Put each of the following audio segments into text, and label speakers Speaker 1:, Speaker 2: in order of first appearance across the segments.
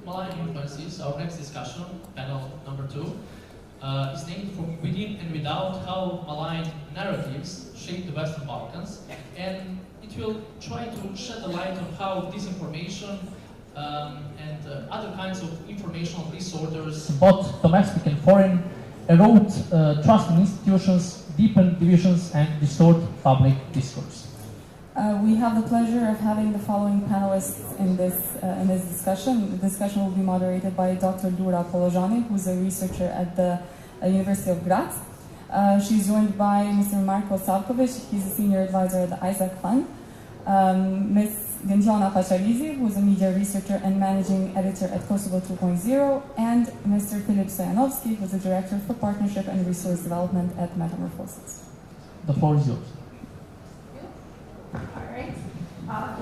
Speaker 1: Malign Influences, our next discussion, panel number 2, is named From Within and Without, How Malign Narratives Shape the Western Balkans, and it will try to shed a light on how disinformation and other kinds of informational disorders, both domestic and foreign, erode trust in institutions, deepen divisions, and distort public discourse.
Speaker 2: We have the pleasure of having the following panelists in this discussion. The discussion will be moderated by Dr. Dura Polojani, who's a researcher at the University of Graz. She's joined by Mr. Marko Savkovic, he's a senior advisor at the Isaac Fund. Ms. Gentiana Pacharizi, who's a media researcher and managing editor at Kosovo 2.0, and Mr. Filip Stoyanovski, who's the director for partnership and resource development at Metamorphosis.
Speaker 1: The floor is yours.
Speaker 3: All right.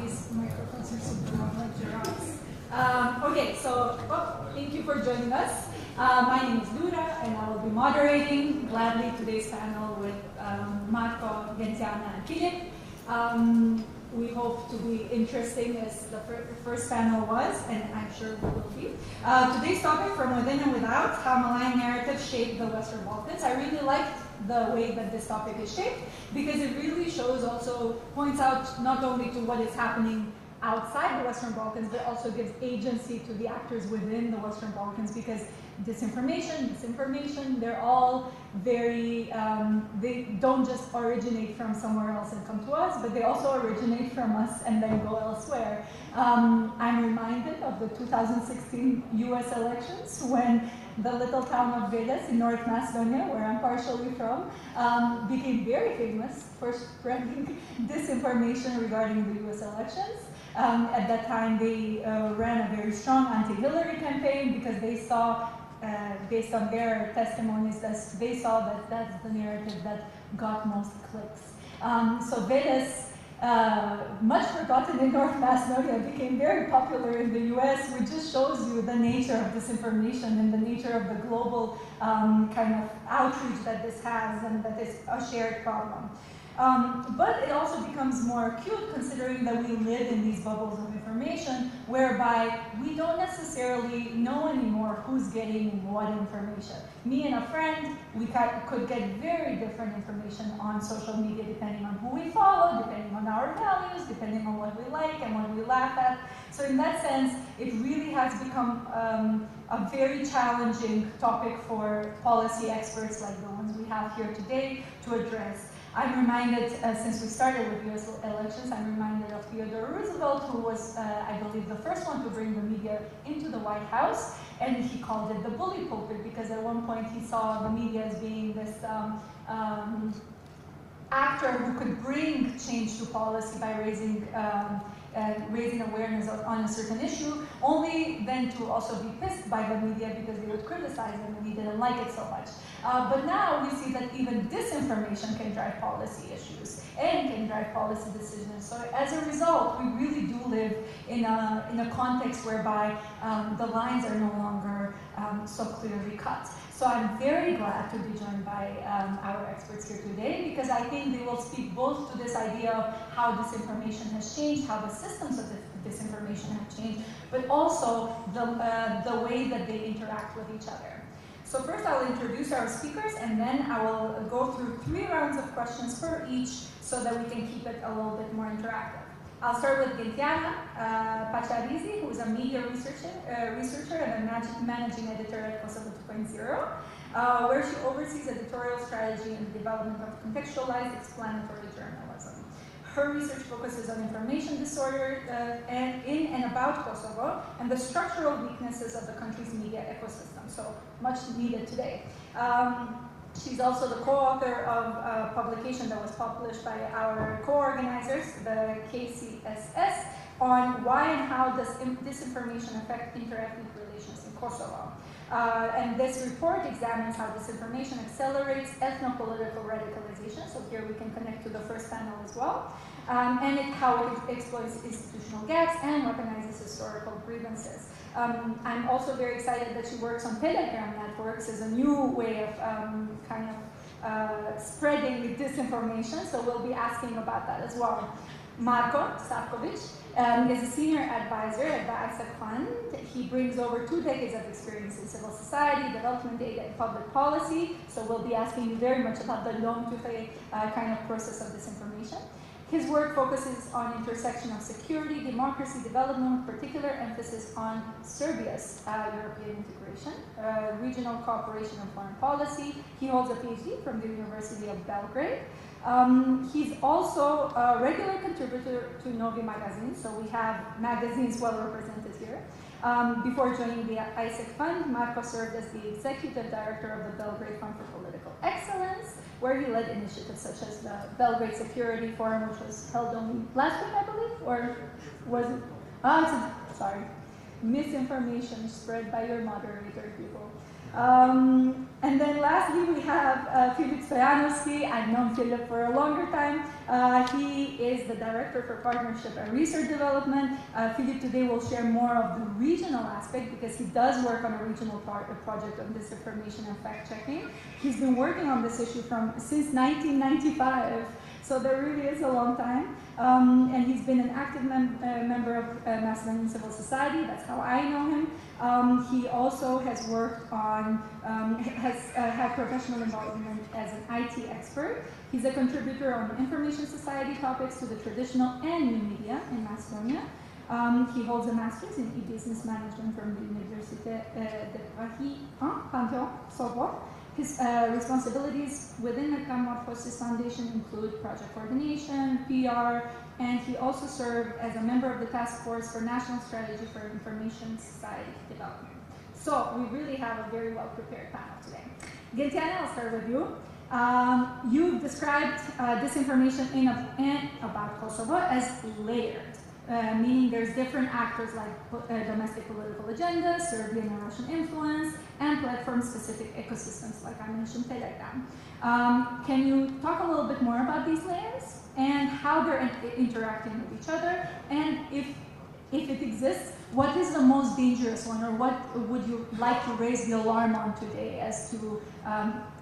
Speaker 3: These microphones are super long, like giraffes. Okay, so thank you for joining us. My name is Dura, and I will be moderating gladly today's panel with Marko, Gentiana, and Filip. We hope to be interesting as the first panel was, and I'm sure we will be. Today's topic, From Within and Without, How Malign Narratives Shape the Western Balkans. I really liked the way that this topic is shaped, because it really points out not only to what is happening outside the Western Balkans, but also gives agency to the actors within the Western Balkans, because disinformation, they're all very, they don't just originate from somewhere else and come to us, but they also originate from us and then go elsewhere. I'm reminded of the 2016 US elections when the little town of Veles in North Macedonia, where I'm partially from, became very famous for spreading disinformation regarding the US elections. At that time, they ran a very strong anti-Hillary campaign because they saw, based on their testimonies, they saw that that's the narrative that got most clicks. So Veles, much forgotten in North Macedonia, became very popular in the US, which just shows you the nature of disinformation and the nature of the global kind of outreach that this has, and that is a shared problem. But it also becomes more acute considering that we live in these bubbles of information whereby we don't necessarily know anymore who's getting what information. Me and a friend, we could get very different information on social media depending on who we follow, depending on our values, depending on what we like and what we laugh at. So in that sense, it really has become a very challenging topic for policy experts like the ones we have here today to address. I'm reminded, since we started with US elections, I'm reminded of Theodore Roosevelt, who was, I believe, the first one to bring the media into the White House, and he called it the bully pulpit, because at one point he saw the media as being this actor who could bring change to policy by raising awareness on a certain issue, only then to also be pissed by the media because they would criticize him and he didn't like it so much. But now we see that even disinformation can drive policy issues and can drive policy decisions. So as a result, we really do live in a context whereby the lines are no longer so clearly cut. So I'm very glad to be joined by our experts here today, because I think they will speak both to this idea of how disinformation has changed, how the systems of disinformation have changed, but also the way that they interact with each other. So first I'll introduce our speakers, and then I will go through 3 rounds of questions per each so that we can keep it a little bit more interactive. I'll start with Gentiana Pacharizi, who is a media researcher and a managing editor at Kosovo 2.0, where she oversees editorial strategy and the development of contextualized explanatory journalism. Her research focuses on information disorder in and about Kosovo and the structural weaknesses of the country's media ecosystem, so much needed today. She's also the co-author of a publication that was published by our co-organizers, the KCSS, on why and how does disinformation affect interethnic relations in Kosovo. And this report examines how disinformation accelerates ethno-political radicalization, so here we can connect to the first panel as well, and how it exploits institutional gaps and weaponizes historical grievances. I'm also very excited that she works on Telegram networks as a new way of spreading disinformation, so we'll be asking about that as well. Marko Savkovic is a senior advisor at the ISAC Fund. He brings over 2 decades of experience in civil society, development aid, and public policy. So we'll be asking you very much about the long kind of process of this information. His work focuses on intersection of security, democracy, development, with particular emphasis on Serbia's European integration, regional cooperation and foreign policy. He holds a PhD from the University of Belgrade. He's also a regular contributor to Novi magazine, so we have magazines well represented here. Before joining the ISAC Fund, Marko served as the executive director of the Belgrade Fund for Political Excellence, where he led initiatives such as the Belgrade Security Forum, which was held only last week, I believe, or was it? Sorry, misinformation spread by your moderator, people. And then lastly, we have Filip Stoyanovski. I've known Filip for a longer time. He is the Director for Partnership and Research Development. Filip today will share more of the regional aspect because he does work on a regional project on disinformation and fact-checking. He's been working on this issue since 1995. So there really is a long time. And he's been an active member of Macedonian civil society. That's how I know him. He also has worked on, had professional involvement as an IT expert. He's a contributor on information society topics to the traditional and new media in Macedonia. He holds a master's in e-business management from the Université de Paris, Pantheon, Sorbonne. His responsibilities within the Metamorphosis Foundation include project coordination, PR, and he also served as a member of the Task Force for National Strategy for Information Society Development. So we really have a very well-prepared panel today. Gentiana, I'll start with you. You described disinformation about Kosovo as layered. Meaning there's different actors like domestic political agendas, Serbian and Russian influence, and platform-specific ecosystems like I mentioned Telegram. Can you talk a little bit more about these layers and how they're interacting with each other? And if it exists, what is the most dangerous one, or what would you like to raise the alarm on today as to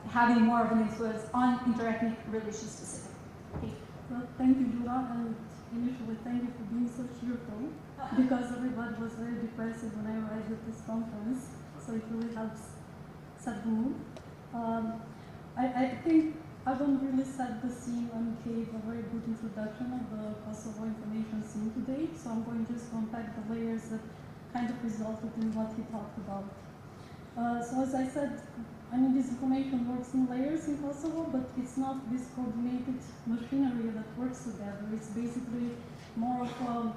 Speaker 3: having more of an influence on interethnic relations specifically?
Speaker 4: Well, thank you, Jura, and initially thank you for being so cheerful, because everybody was very depressive when I arrived at this conference, so it really helps set the mood. I think I don't really set the scene and gave a very good introduction of the Kosovo information scene today, so I'm going just to unpack the layers that kind of resulted in what he talked about. So as I said, I mean, this information works in layers in Kosovo, but it's not this coordinated machinery that works together. It's basically more of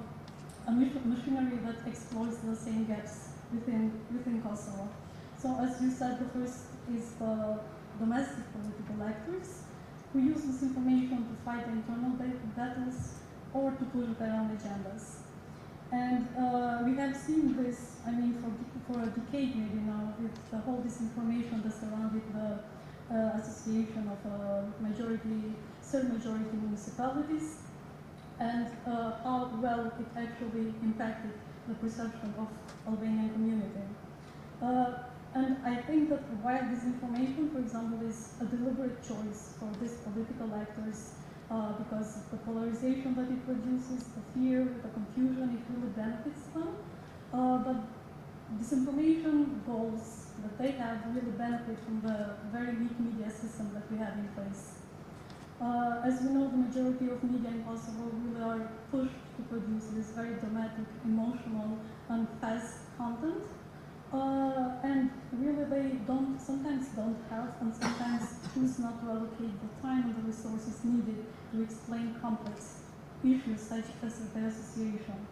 Speaker 4: a machinery that exploits the same gaps within Kosovo. So as you said, the first is the domestic political actors who use this information to fight internal battles or to push their own agendas. And we have seen this, I mean, for a decade maybe now, with the whole disinformation that surrounded the association of Serb-majority municipalities, and how well it actually impacted the perception of Albanian community. And I think that while disinformation, for example, is a deliberate choice for these political actors, because the polarization that it produces, the fear, the confusion, it really benefits them. But disinformation goals that they have really benefit from the very weak media system that we have in place. As we know, the majority of media in Kosovo really are pushed to produce this very dramatic, emotional, and fast content. And really they sometimes don't have, and sometimes choose not to allocate the time and the resources needed to explain complex issues such as the association.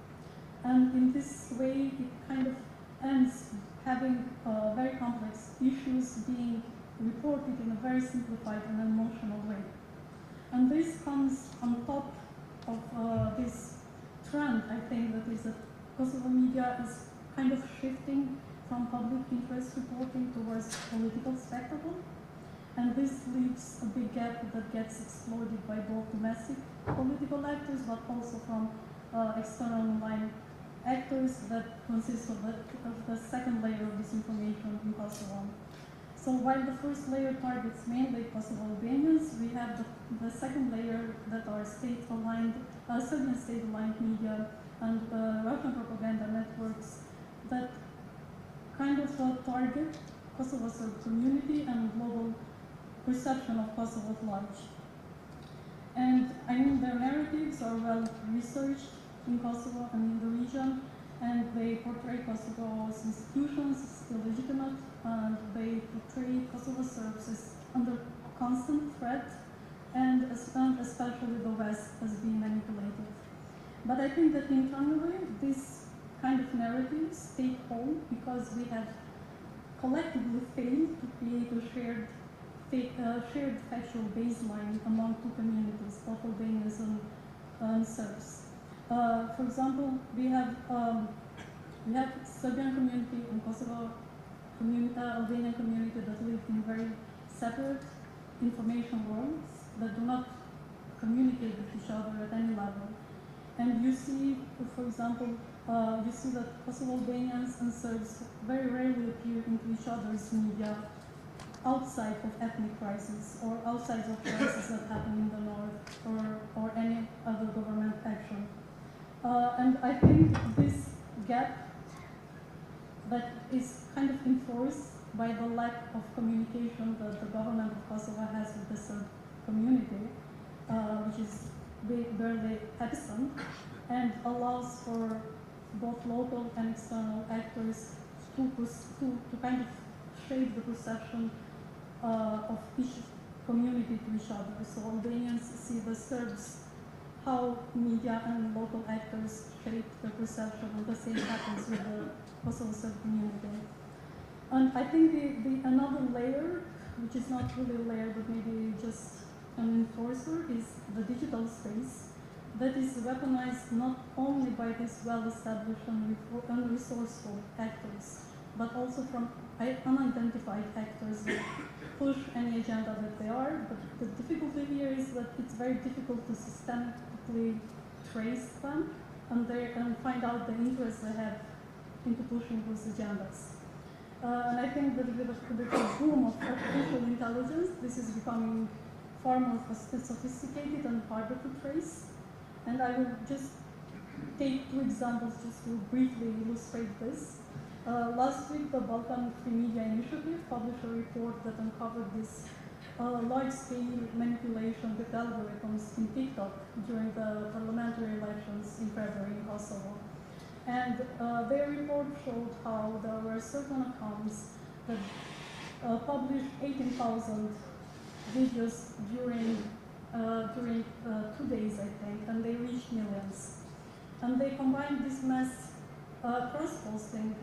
Speaker 4: And in this way, it kind of ends having very complex issues being reported in a very simplified and emotional way. And this comes on top of this trend, I think, that is that Kosovo media is kind of shifting from public interest reporting towards political spectacle. And this leaves a big gap that gets exploited by both domestic political actors, but also from external online actors that consist of the second layer of disinformation in Kosovo. So while the first layer targets mainly Kosovo Albanians, we have the second layer that are state-aligned, Serbian state-aligned media and Russian propaganda networks that kind of target Kosovo Serb community and global perception of Kosovo at large. And I mean, their narratives are well researched in Kosovo and in the region, and they portray Kosovo's institutions as illegitimate, and they portray Kosovo Serbs as under constant threat, and especially the West as being manipulated. But I think that internally, these kind of narratives take hold because we have collectively failed to create a shared factual baseline among two communities, both Albanians and Serbs. For example, we have Serbian community and Kosovo Albanian community that live in very separate information worlds that do not communicate with each other at any level. And you see, for example, you see that Kosovo Albanians and Serbs very rarely appear into each other's media outside of ethnic crisis or outside of crises that happen in the north or any other government action. And I think this gap that is kind of enforced by the lack of communication that the government of Kosovo has with the Serb community, which is barely absent, and allows for both local and external actors to kind of shape the perception of each community to each other. So Albanians see the Serbs, how media and local actors shape the perception, and the same happens with the Kosovo Serb community. And I think another layer, which is not really a layer but maybe just an enforcer, is the digital space that is weaponized not only by these well-established and resourceful actors, but also from unidentified actors that push any agenda that they are. But the difficulty here is that it's very difficult to systematically trace them and find out the interest they have into pushing those agendas. And I think that with the boom of artificial intelligence, this is becoming far more sophisticated and harder to trace. And I will just take two examples just to briefly illustrate this. Last week, the Balkan Free Media Initiative published a report that uncovered this large-scale manipulation with algorithms in TikTok during the parliamentary elections in February in Kosovo. And their report showed how there were certain accounts that published 18,000 videos during 2 days, I think, and they reached millions. And they combined this mass cross-posting,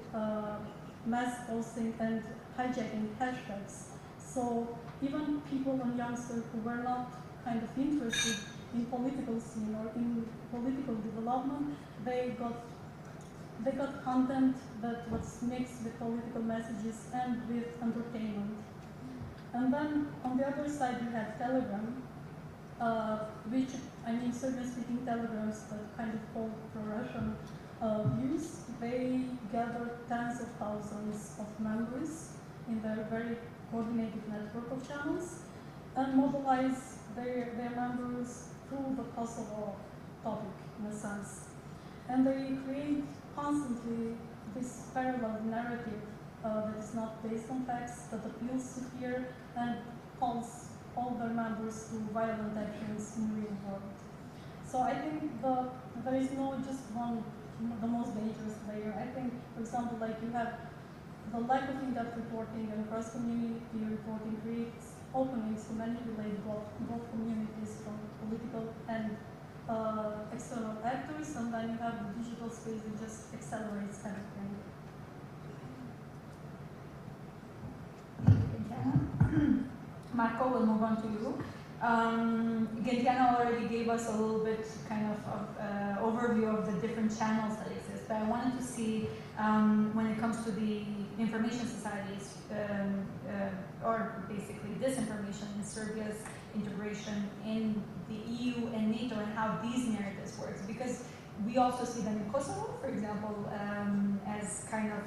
Speaker 4: mass posting, and hijacking hashtags. So even people and youngsters who were not kind of interested in political scene or in political development, they got content that was mixed with political messages and with entertainment. And then on the other side you have Telegram, which, I mean, Serbian-speaking Telegrams that kind of hold pro-Russian views. They gather tens of thousands of members in their very coordinated network of channels and mobilize their members through the Kosovo topic, in a sense. And they create constantly this parallel narrative that is not based on facts, that appeals to fear and calls all their members to violent actions in the real world. So I think there is no just one, the most dangerous layer. I think, for example, like you have the lack of in-depth reporting and cross-community reporting creates openings to manipulate both communities from political and external actors, and then you have the digital space that just accelerates everything.
Speaker 3: Marco, we'll move on to you. Gentiana already gave us a little bit kind of overview of the different channels that exist, but I wanted to see when it comes to the information societies, or basically disinformation in Serbia's integration in the EU and NATO and how these narratives work. Because we also see them in Kosovo, for example, as kind of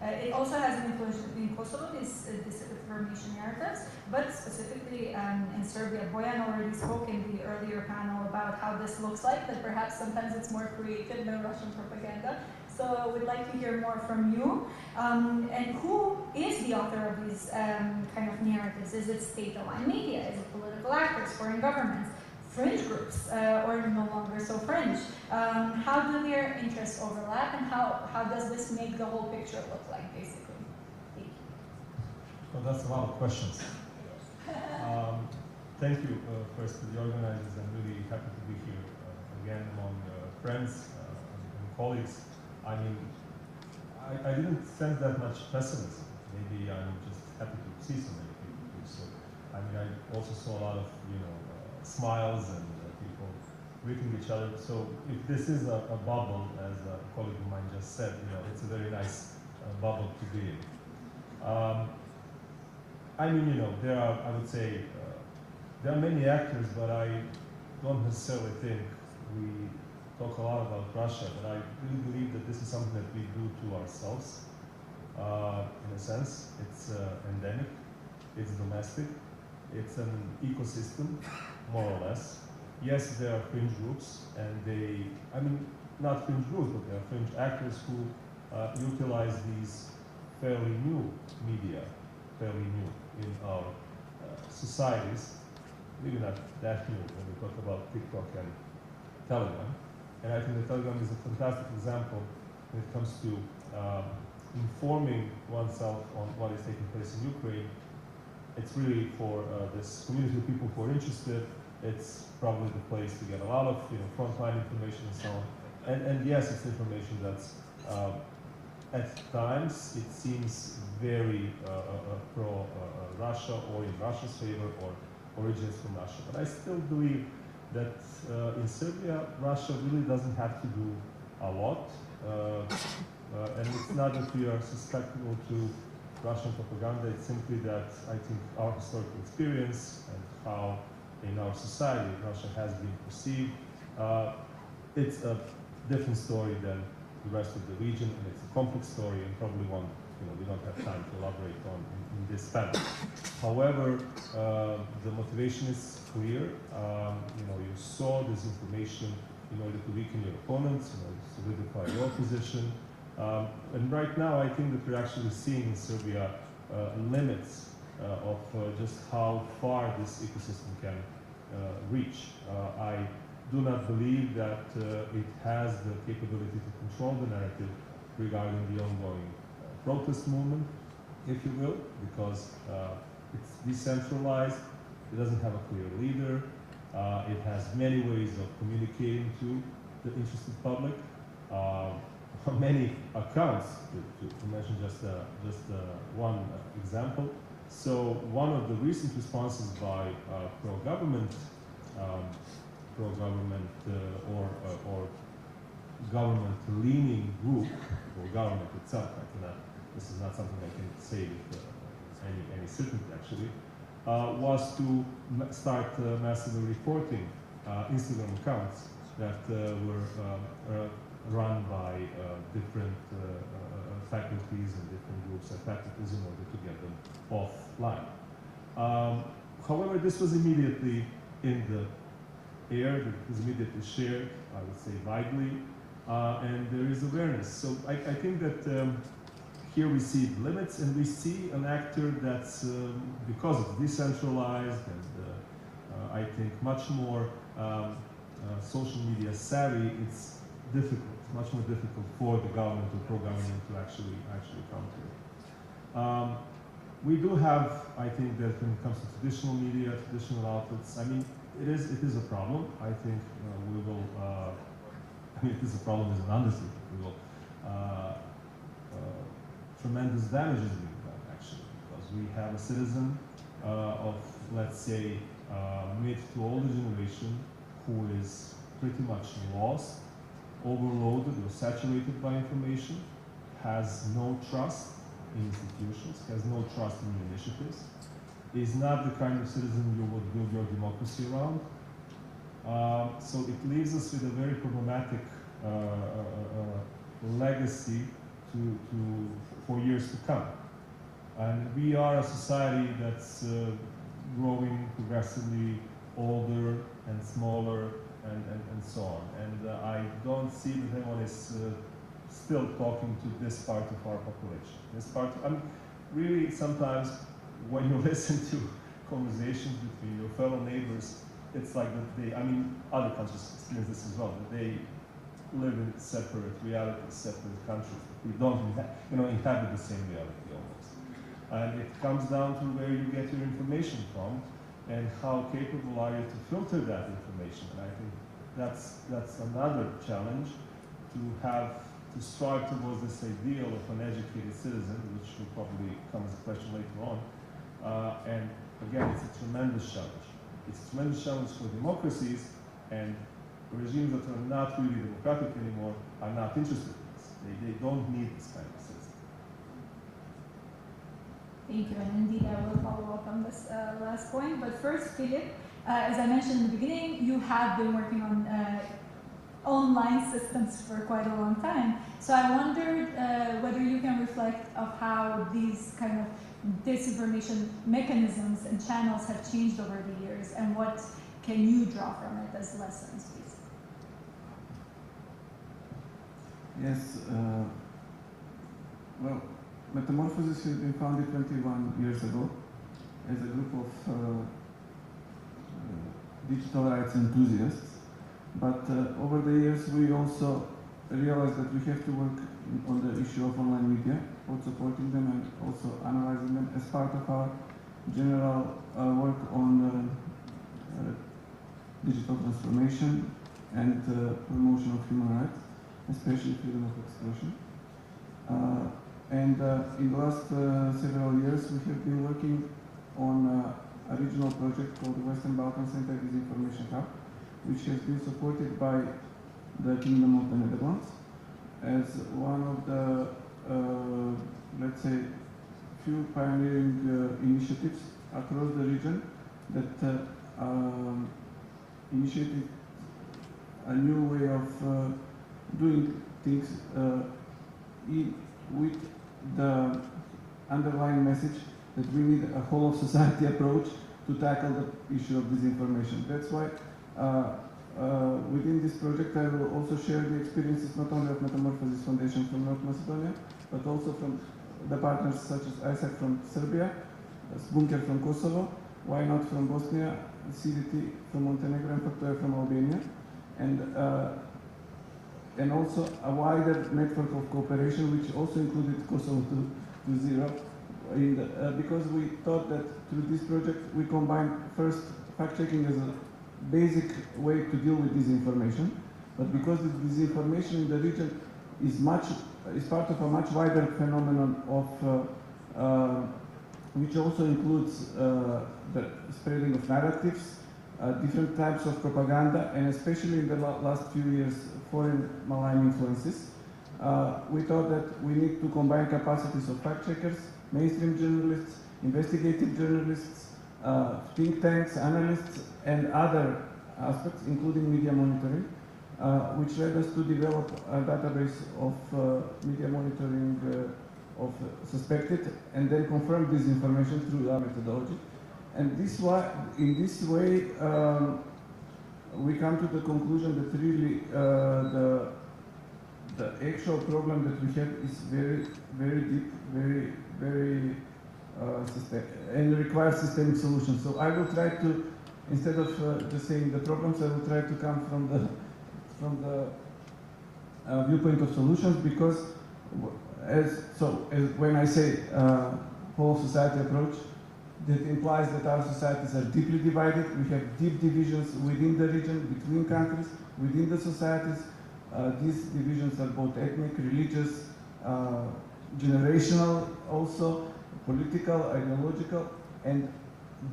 Speaker 3: It also has an influence in Kosovo, these disinformation narratives, but specifically in Serbia. Bojan already spoke in the earlier panel about how this looks like, that perhaps sometimes it's more creative than Russian propaganda. So we'd like to hear more from you. And who is the author of these kind of narratives? Is it state-aligned media? Is it political actors, foreign governments, fringe groups, or no longer so fringe? How do their interests overlap, and how does this make the whole picture look like, basically? Thank you.
Speaker 5: Well, that's a lot of questions. Thank you first to the organizers. I'm really happy to be here again among friends and colleagues. I mean, I didn't sense that much pessimism. Maybe I'm just happy to see so many people here. So, I mean, I also saw a lot of, smiles and people greeting each other. So, if this is a bubble, as a colleague of mine just said, it's a very nice bubble to be in. I mean, there are, I would say, there are many actors, but I don't necessarily think we talk a lot about Russia, but I really believe that this is something that we do to ourselves, in a sense. It's endemic, it's domestic, it's an ecosystem, more or less. Yes, there are fringe groups, and not fringe groups, but there are fringe actors who utilize these fairly new media, fairly new in our societies, maybe not that new when we talk about TikTok and Telegram. And I think that Telegram is a fantastic example when it comes to informing oneself on what is taking place in Ukraine. It's really for this community of people who are interested. It's probably the place to get a lot of frontline information and so on. And yes, it's information that's at times it seems very pro-Russia or in Russia's favor or originates from Russia. But I still believe that in Serbia, Russia really doesn't have to do a lot. And it's not that we are susceptible to Russian propaganda, it's simply that I think our historical experience and how in our society Russia has been perceived, it's a different story than the rest of the region, and it's a complex story and probably one we don't have time to elaborate on in this panel. However, the motivation is clear. You saw this information in order to weaken your opponents, in order to solidify your position. And right now, I think that we're actually seeing in Serbia limits of just how far this ecosystem can reach. I do not believe that it has the capability to control the narrative regarding the ongoing protest movement, if you will, because it's decentralized, it doesn't have a clear leader, it has many ways of communicating to the interested public, many accounts, to mention just one example. So one of the recent responses by pro-government or government-leaning group, or government itself, this is not something I can say with any certainty actually, was to start massively reporting Instagram accounts that were run by different faculties and different groups and faculties in order to get them offline. However, this was immediately in the air, it was immediately shared, I would say widely, and there is awareness. So I think that here we see limits, and we see an actor that's, because it's decentralized and I think much more social media savvy, it's difficult, much more difficult for the government or pro-government to actually counter it. We do have, I think, that when it comes to traditional media, traditional outlets, I mean, it is a problem. I think we will, it is a problem is an understatement. We will, tremendous damage is being done, actually, because we have a citizen of, let's say, mid to older generation who is pretty much lost, overloaded or saturated by information, has no trust in institutions, has no trust in initiatives, is not the kind of citizen you would build your democracy around. So it leaves us with a very problematic legacy for years to come. And we are a society that's growing progressively older and smaller and so on. And I don't see that anyone is still talking to this part of our population. This part, really sometimes when you listen to conversations between your fellow neighbors, it's like that they, other countries experience this as well, that they live in separate realities, separate countries. We don't inhabit the same reality almost. And it comes down to where you get your information from and how capable are you to filter that information. And I think that's another challenge, to strive towards this ideal of an educated citizen, which will probably come as a question later on. And again, it's a tremendous challenge. It's a tremendous challenge for democracies, and regimes that are not really democratic anymore are not interested in this. They don't need this kind of system.
Speaker 3: Thank you, and indeed I will follow up on this last point. But first, Philip, as I mentioned in the beginning, you have been working on online systems for quite a long time. So I wondered whether you can reflect of how these kind of disinformation mechanisms and channels have changed over the years, and what can you draw from it as lessons, please?
Speaker 6: Yes, well, Metamorphosis has been founded 21 years ago as a group of digital rights enthusiasts. But over the years, we also realized that we have to work on the issue of online media, both supporting them and also analyzing them as part of our general work on digital transformation and promotion of human rights, especially freedom of expression. And in the last several years, we have been working on a regional project called the Western Balkans Anti-Disinformation Hub, which has been supported by the Kingdom of the Netherlands as one of the, let's say, few pioneering initiatives across the region that initiated a new way of doing things with the underlying message that we need a whole of society approach to tackle the issue of disinformation. That's why within this project I will also share the experiences not only of Metamorphosis Foundation from North Macedonia, but also from the partners such as ISAC from Serbia, Bunker from Kosovo, Why Not from Bosnia, CDT from Montenegro, and Faktoja from Albania, and also a wider network of cooperation, which also included Kosovo 2.0, because we thought that through this project we combined first fact-checking as a basic way to deal with disinformation, but because the disinformation in the region is part of a much wider phenomenon of which also includes the spreading of narratives, different types of propaganda, and especially in the last few years, foreign malign influences. We thought that we need to combine capacities of fact-checkers, mainstream journalists, investigative journalists, think tanks, analysts, and other aspects, including media monitoring, which led us to develop a database of media monitoring of suspected and then confirmed disinformation through our methodology. And in this way, we come to the conclusion that really the actual problem that we have is very, very deep, very and requires systemic solutions. So I will try to, instead of just saying the problems, I will try to come from the viewpoint of solutions, because when I say whole society approach, that implies that our societies are deeply divided. We have deep divisions within the region, between countries, within the societies. These divisions are both ethnic, religious, generational also, political, ideological, and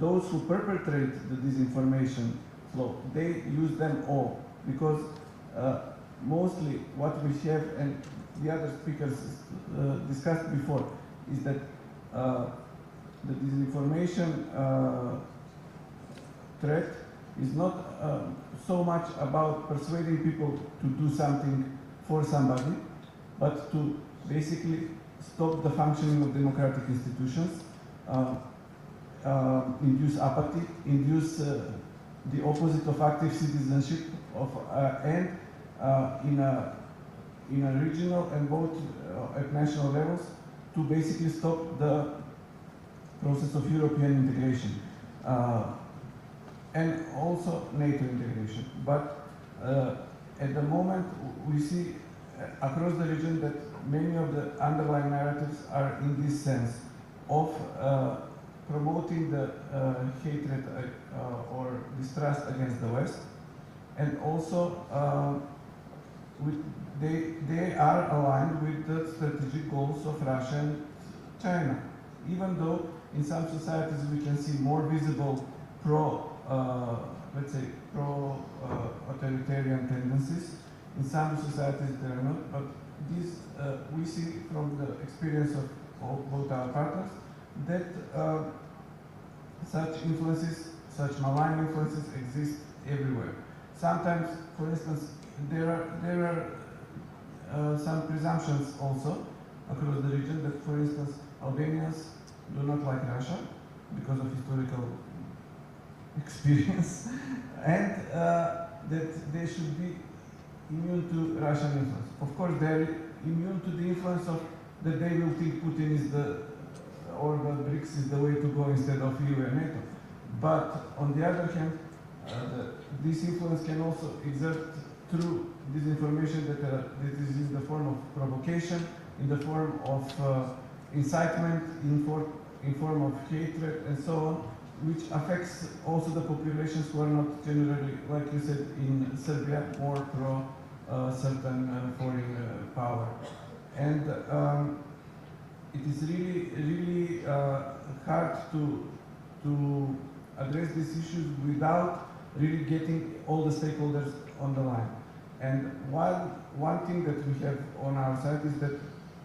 Speaker 6: those who perpetrate the disinformation flow, they use them all, because mostly what we have, and the other speakers discussed before, is that the disinformation threat is not so much about persuading people to do something for somebody, but to basically stop the functioning of democratic institutions, induce apathy, induce the opposite of active citizenship, and in a regional and both at national levels, to basically stop the process of European integration and also NATO integration. But at the moment, we see across the region that many of the underlying narratives are in this sense of promoting the hatred or distrust against the West, and also they are aligned with the strategic goals of Russia and China. Even though in some societies we can see more visible let's say authoritarian tendencies, in some societies they are not, but this we see from the experience of both our partners that such influences, such malign influences exist everywhere. Sometimes, for instance, there are some presumptions also across the region that, for instance, Albanians do not like Russia because of historical experience, and that they should be immune to Russian influence. Of course, they're immune to the influence of that they will think Putin is or the BRICS is the way to go instead of EU and NATO. But on the other hand, this influence can also exert through disinformation that is in the form of provocation, in the form of incitement, in form of hatred, and so on, which affects also the populations who are not generally, like you said, in Serbia, more pro certain foreign power. And it is really hard to address these issues without really getting all the stakeholders on the line. And one thing that we have on our side is that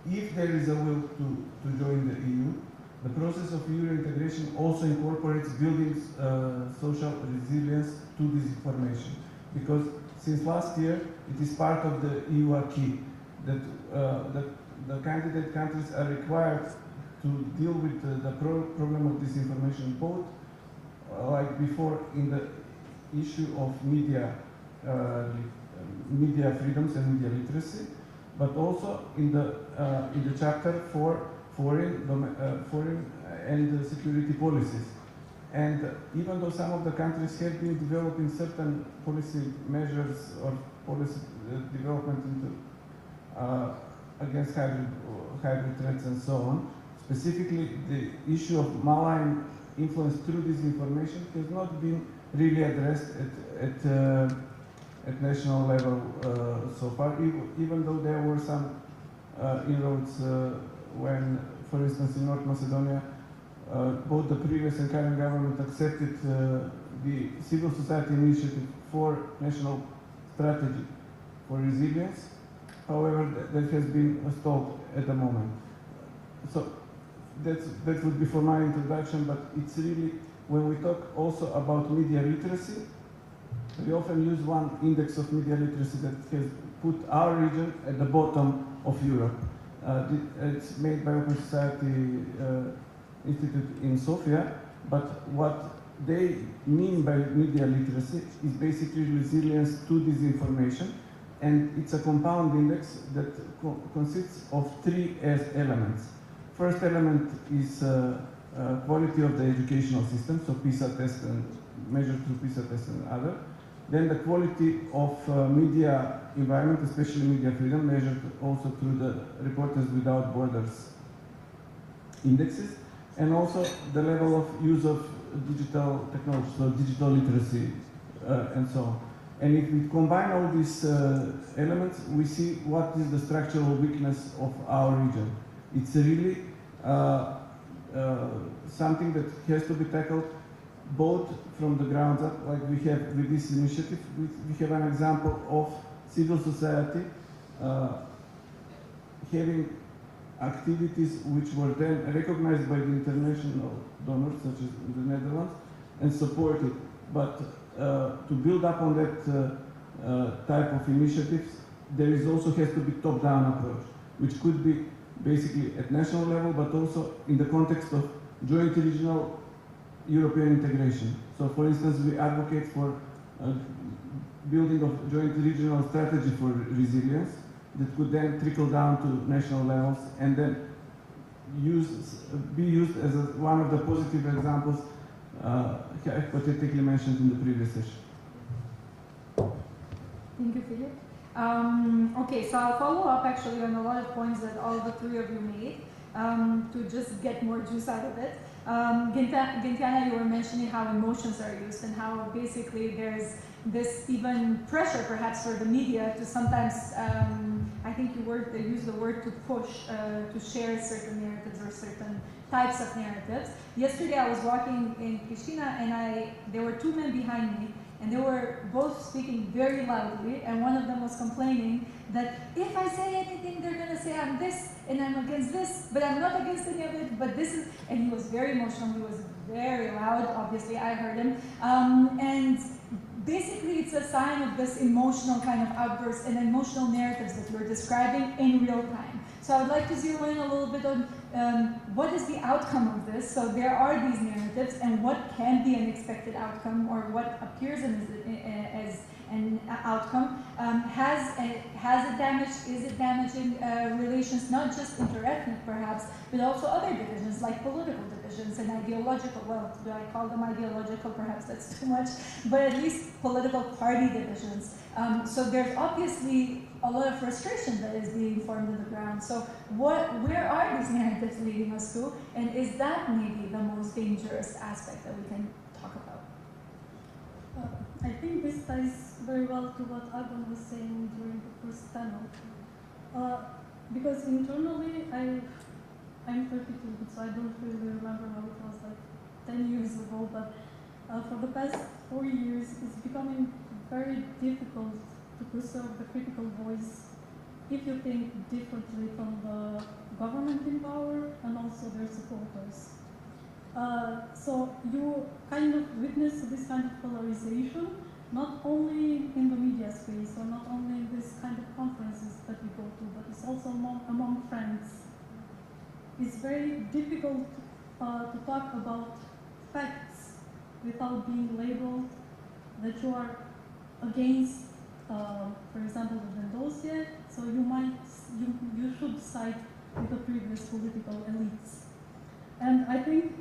Speaker 6: if there is a will to join the EU, the process of EU integration also incorporates building social resilience to disinformation. Because since last year, it is part of the EU acquis that the candidate countries are required to deal with the problem of disinformation, both like before in the issue of media freedoms and media literacy, but also in the chapter for foreign and security policies. And even though some of the countries have been developing certain policy measures or policy development into against hybrid threats and so on, specifically the issue of malign influence through disinformation has not been really addressed at national level so far, even though there were some inroads when, for instance, in North Macedonia, both the previous and current government accepted the civil society initiative for national strategy for resilience. However, that has been stalled at the moment. So that would be for my introduction, but it's really, when we talk also about media literacy, we often use one index of media literacy that has put our region at the bottom of Europe. It's made by Open Society Institute in Sofia, but what they mean by media literacy is basically resilience to disinformation, and it's a compound index that consists of three elements. First element is quality of the educational system, so PISA test and measured through PISA test and other. Then the quality of media environment, especially media freedom, measured also through the Reporters Without Borders indexes, and also the level of use of digital technology, so digital literacy and so on. And if we combine all these elements, we see what is the structural weakness of our region. It's really something that has to be tackled both from the ground up, like we have with this initiative. We have an example of civil society having activities which were then recognized by the international donors, such as the Netherlands, and supported. But to build up on that type of initiatives, there is also has to be top-down approach. which could be basically at national level, but also in the context of joint regional European integration. So, for instance, we advocate for building of joint regional strategy for resilience that could then trickle down to national levels and then be used as one of the positive examples hypothetically mentioned in the previous session.
Speaker 3: Thank you, Philip. Okay, so I'll follow up actually on a lot of points that all the three of you made to just get more juice out of it. Gentiana, you were mentioning how emotions are used and how basically there's this even pressure perhaps for the media to sometimes, I think you used the word to push, to share certain narratives or certain types of narratives. Yesterday I was walking in Pristina and there were two men behind me and they were both speaking very loudly, and one of them was complaining that if I say anything, they're going to say I'm this and I'm against this, but I'm not against any of it, but this is, and he was very emotional, he was very loud, obviously I heard him, and basically it's a sign of this emotional kind of outburst and emotional narratives that you're describing in real time. So I would like to zero in a little bit on what is the outcome of this. So there are these narratives and what can be an expected outcome or what appears as an outcome. Has it damaged, is it damaging relations, not just interethnic perhaps, but also other divisions like political divisions and ideological, well, do I call them ideological? Perhaps that's too much, but at least political party divisions. So there's obviously a lot of frustration that is being formed in the ground. So where are these narratives leading us to? And is that maybe the most dangerous aspect that we can talk about?
Speaker 4: I think this ties very well to what Agon was saying during the first panel. Because internally, I'm 32, so I don't really remember how it was like 10 years ago, but for the past 4 years, it's becoming very difficult to preserve the critical voice if you think differently from the government in power and also their supporters. So you kind of witness this kind of polarization, not only in the media space or not only in this kind of conferences that we go to, but it's also among friends. It's very difficult to talk about facts without being labeled that you are against, for example, the dossier, so you should side with the previous political elites. And I think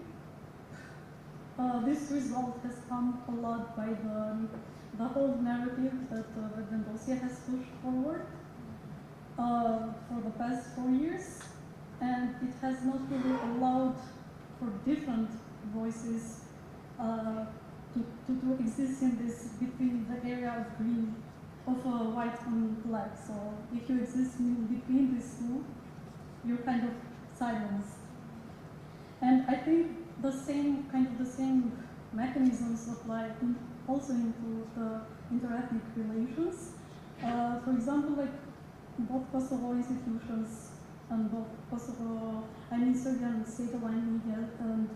Speaker 4: this result has come a lot by the whole narrative that the dossier has pushed forward for the past 4 years, and it has not really allowed for different voices to exist in this between the area of green, of white and black. So if you exist in between these two, you're kind of silenced. And I think the same mechanisms apply also into the interethnic relations. For example, like both Kosovo institutions and both Kosovo, Serbian state-aligned media and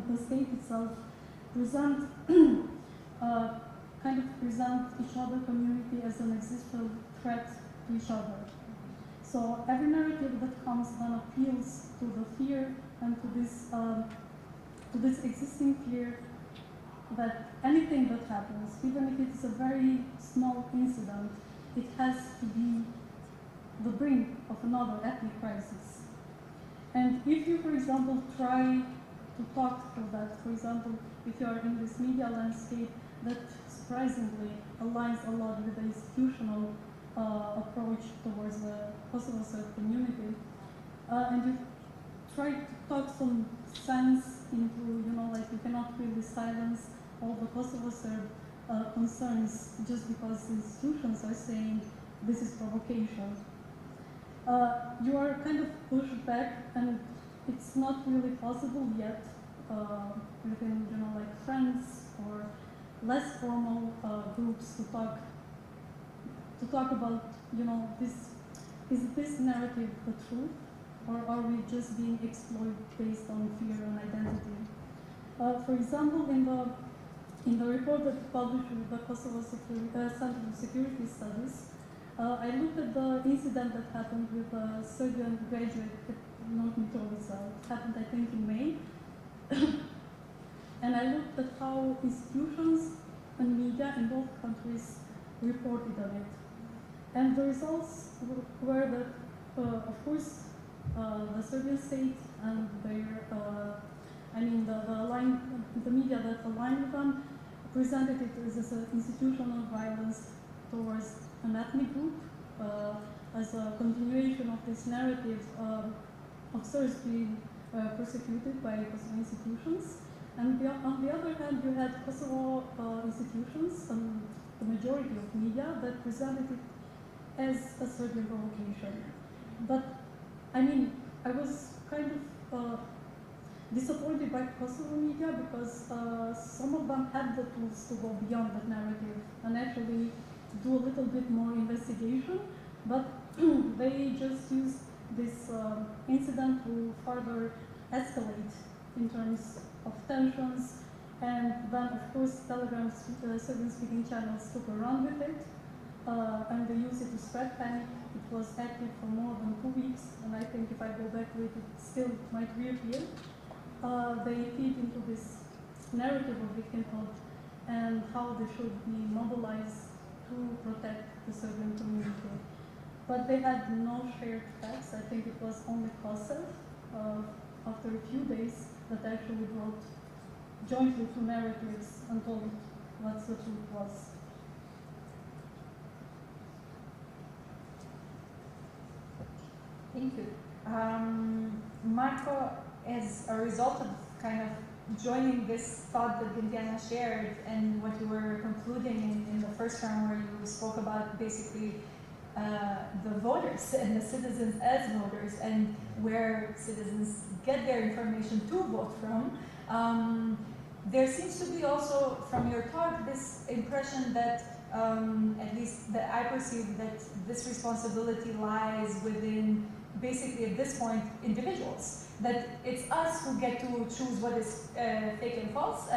Speaker 4: the state itself present each other community as an existential threat to each other. So every narrative that comes then appeals to the fear and to this existing fear that anything that happens, even if it's a very small incident, it has to be the brink of another ethnic crisis. And if you, for example, try to talk through that, for example, if you are in this media landscape that surprisingly aligns a lot with the institutional approach towards the Kosovo Serb community, and you try to talk some sense into, like you cannot really silence all the Kosovo Serb concerns just because institutions are saying this is provocation. You are kind of pushed back, and it's not really possible yet within, like friends or less formal groups to talk about, is this narrative the truth, or are we just being exploited based on fear and identity? For example, in the report that we published with the Kosovo Center for Security Studies, I looked at the incident that happened with a Serbian graduate at North Mitrovica. It happened, I think, in May. And I looked at how institutions and media in both countries reported on it. And the results were that, of course, the Serbian state and their, the media that aligned with them presented it as an institutional violence towards an ethnic group, as a continuation of this narrative of Serbs being persecuted by Kosovo institutions. And on the other hand, you had Kosovo institutions and the majority of media that presented it as a Serbian provocation. But I mean, I was kind of disappointed by Kosovo media because some of them had the tools to go beyond that narrative and actually do a little bit more investigation, but they just used this incident to further escalate in terms of tensions, and then of course Telegram Serbian-speaking channels took a run with it, and they used it to spread panic. It was active for more than 2 weeks, and I think if I go back to it, it still might reappear. They feed into this narrative of victimhood and how they should be mobilized to protect the Serbian community. But they had no shared facts. I think it was only Kosev, after a few days, that actually brought jointly two narratives and told what the truth was.
Speaker 3: Thank you. Marco, as a result of kind of joining this thought that Diana shared and what you were concluding in the first round where you spoke about basically the voters and the citizens as voters and where citizens get their information to vote from, there seems to be also from your talk this impression that at least that I perceive that this responsibility lies within basically at this point individuals, that it's us who get to choose what is fake and false,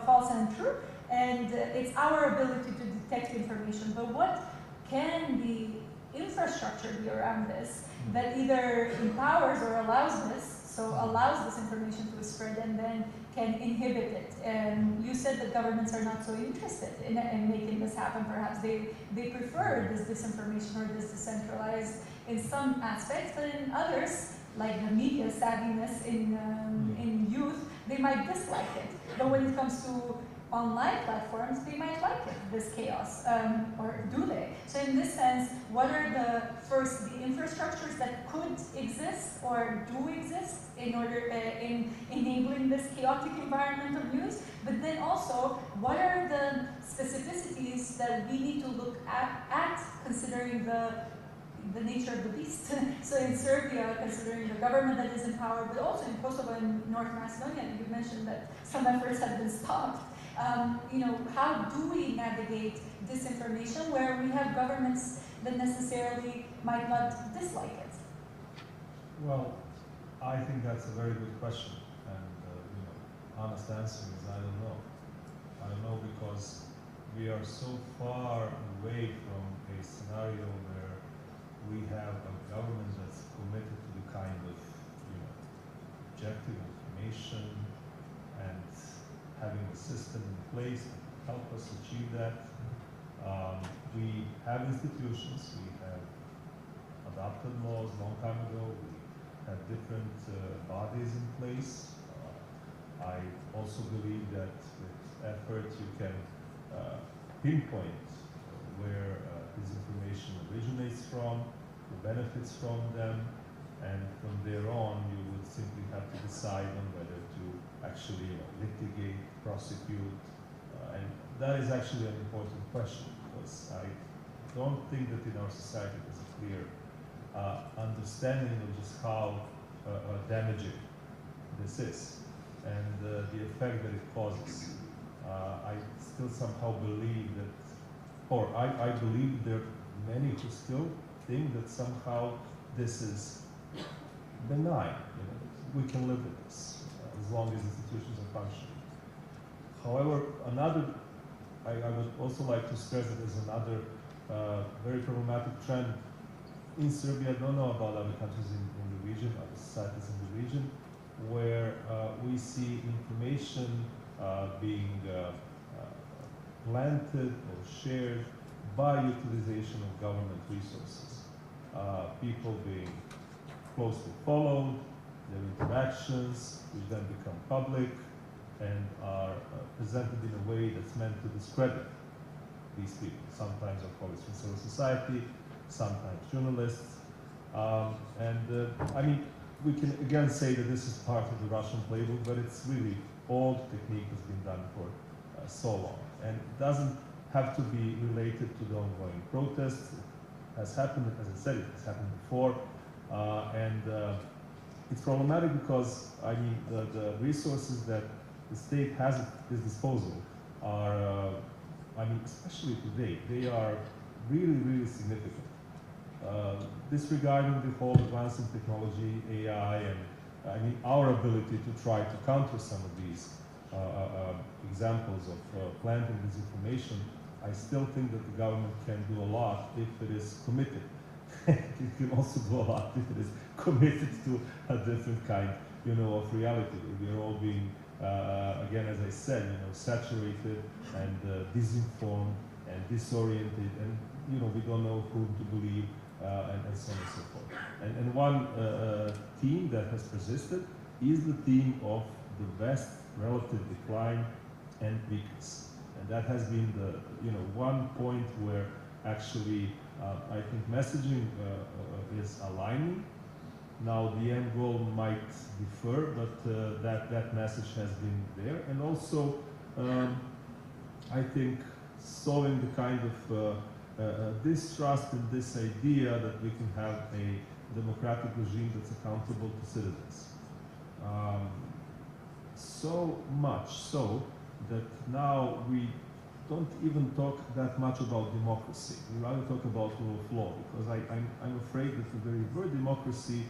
Speaker 3: false and true, and it's our ability to detect information. But what can the infrastructure be around this that either empowers or allows this, so allows this information to spread and then can inhibit it? And you said that governments are not so interested in making this happen. Perhaps they prefer this disinformation or this decentralized in some aspects, but in others, like the media savviness in youth, they might dislike it. But when it comes to online platforms, they might like it, this chaos, or do they? So in this sense, what are the infrastructures that could exist or do exist in order in enabling this chaotic environment of news? But then also, what are the specificities that we need to look at considering the nature of the beast? So in Serbia, considering the government that is in power, but also in Kosovo and North Macedonia, you mentioned that some efforts have been stopped. How do we navigate disinformation where we have governments that necessarily might not dislike it?
Speaker 5: Well, I think that's a very good question, and honest answer is I don't know. I don't know because we are so far away from a scenario where we have a government that's committed to the kind of objective information and having a system in place to help us achieve that. We have institutions, we have adopted laws a long time ago, we have different bodies in place. I also believe that with effort you can pinpoint where disinformation originates from, who benefits from them, and from there on you would simply have to decide on whether to actually litigate, prosecute, and that is actually an important question because I don't think that in our society there's a clear understanding of just how damaging this is and the effect that it causes. I still somehow believe that, or I believe there are many who still think that somehow this is benign. We can live with this as long as institutions are functioning. However, I would also like to stress that there's another very problematic trend in Serbia. I don't know about other countries in the region, other societies in the region, where we see information being planted or shared by utilization of government resources. People being closely followed, their interactions, which then become public and are presented in a way that's meant to discredit these people. Sometimes of course from civil society, sometimes journalists. I mean, we can again say that this is part of the Russian playbook, but it's really old technique has been done for so long. And it doesn't have to be related to the ongoing protests. It has happened, as I said, it has happened before. It's problematic because, I mean, the resources that the state has at its disposal are, I mean, especially today, they are really, really significant. Disregarding the whole advance in technology, AI, and I mean, our ability to try to counter some of these examples of planting disinformation, I still think that the government can do a lot if it is committed. It can also do a lot if it is committed to a different kind, of reality. We are all being, again, as I said, saturated and disinformed and disoriented, and we don't know whom to believe, and so on and so forth. And one theme that has persisted is the theme of the West relative decline and weakness, and that has been the one point where actually I think messaging is aligning. Now the end goal might differ, but that message has been there, and also I think solving the kind of distrust and this idea that we can have a democratic regime that's accountable to citizens. So much so that now we don't even talk that much about democracy. We rather talk about rule of law, because I'm afraid that the very word democracy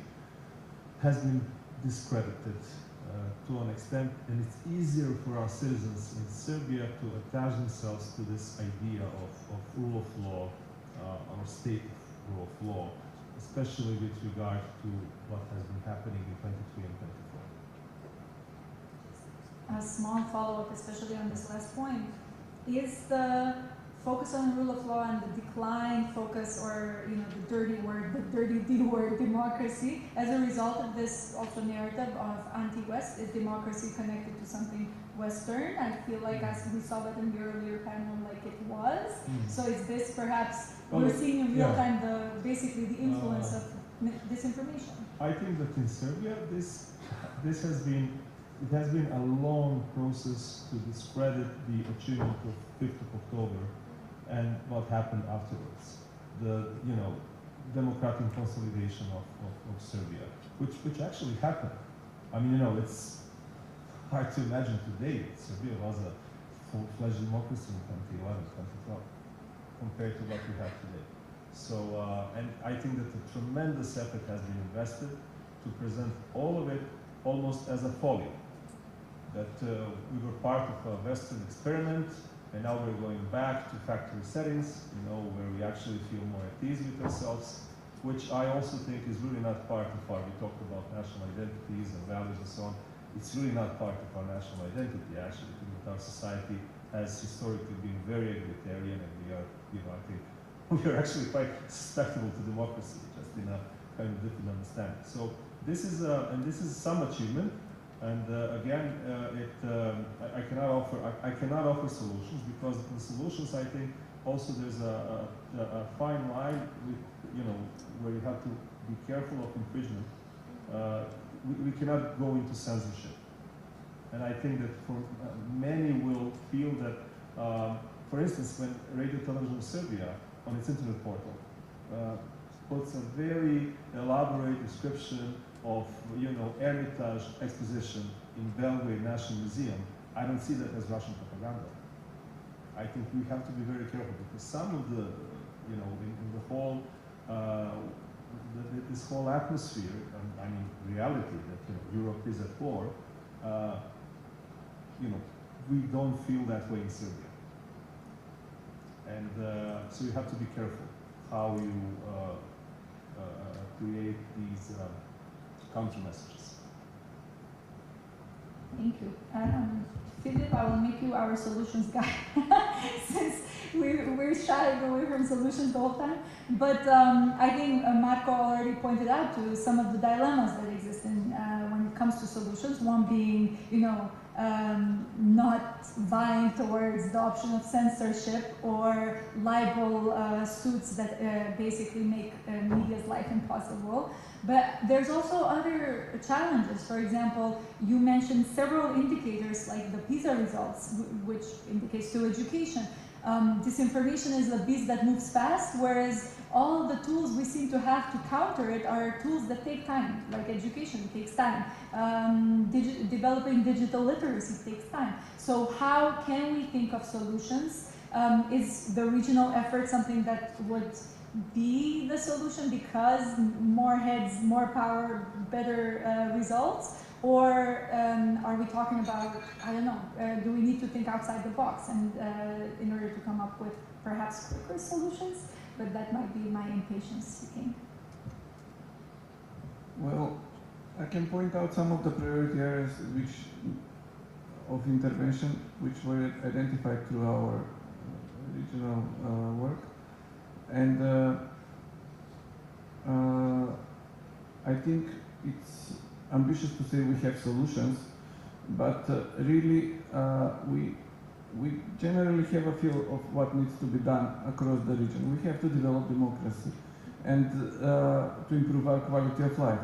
Speaker 5: has been discredited to an extent, and it's easier for our citizens in Serbia to attach themselves to this idea of rule of law, or state of rule of law, especially with regard to what has been happening in 23 and 24.
Speaker 3: A small follow-up, especially on this last point, is the focus on rule of law and the decline focus, or the dirty D word, democracy, as a result of this also narrative of anti-West? Is democracy connected to something Western? I feel like, as we saw that in the earlier panel, like it was. So is this perhaps, we're seeing in real time basically the influence of disinformation?
Speaker 5: I think that in Serbia this has been, it has been a long process to discredit the achievement of 5th of October and what happened afterwards. The democratic consolidation of Serbia, which actually happened. I mean, it's hard to imagine today that Serbia was a full-fledged democracy in 2011, 2012, compared to what we have today. So, and I think that a tremendous effort has been invested to present all of it almost as a folly. That we were part of a Western experiment, and now we're going back to factory settings, where we actually feel more at ease with ourselves, which I also think is really not part of our, we talked about national identities and values and so on, it's really not part of our national identity, actually. I think that our society has historically been very egalitarian, and we are, I think, we are actually quite susceptible to democracy, just in a kind of different understanding. So this is, and this is some achievement. And again, I cannot offer solutions, because the solutions, I think, also there's a fine line with, where you have to be careful of infringement. We cannot go into censorship, and I think that for many will feel that, for instance, when Radio Television Serbia on its internet portal puts a very elaborate description of, Hermitage exposition in Belgrade National Museum, I don't see that as Russian propaganda. I think we have to be very careful, because some of the, in the whole, this whole atmosphere, I mean, reality that Europe is at war, we don't feel that way in Serbia. And so you have to be careful how you create these counter messages.
Speaker 3: Thank you. Philip, I will make you our solutions guy since we're shying away from solutions the whole time. But I think Marco already pointed out to some of the dilemmas that exist when it comes to solutions. One being, not vying towards the option of censorship or libel suits that basically make media's life impossible. But there's also other challenges. For example, you mentioned several indicators like the PISA results, which indicates to education. Disinformation is a beast that moves fast, whereas all the tools we seem to have to counter it are tools that take time, like education takes time. Developing digital literacy takes time. So how can we think of solutions? Is the regional effort something that would be the solution because more heads, more power, better results? Or are we talking about, I don't know, do we need to think outside the box and in order to come up with perhaps quicker solutions? But that might be my impatience speaking.
Speaker 6: Well, I can point out some of the priority areas of intervention which were identified through our regional work. And I think it's ambitious to say we have solutions, but really we generally have a feel of what needs to be done across the region. We have to develop democracy and to improve our quality of life.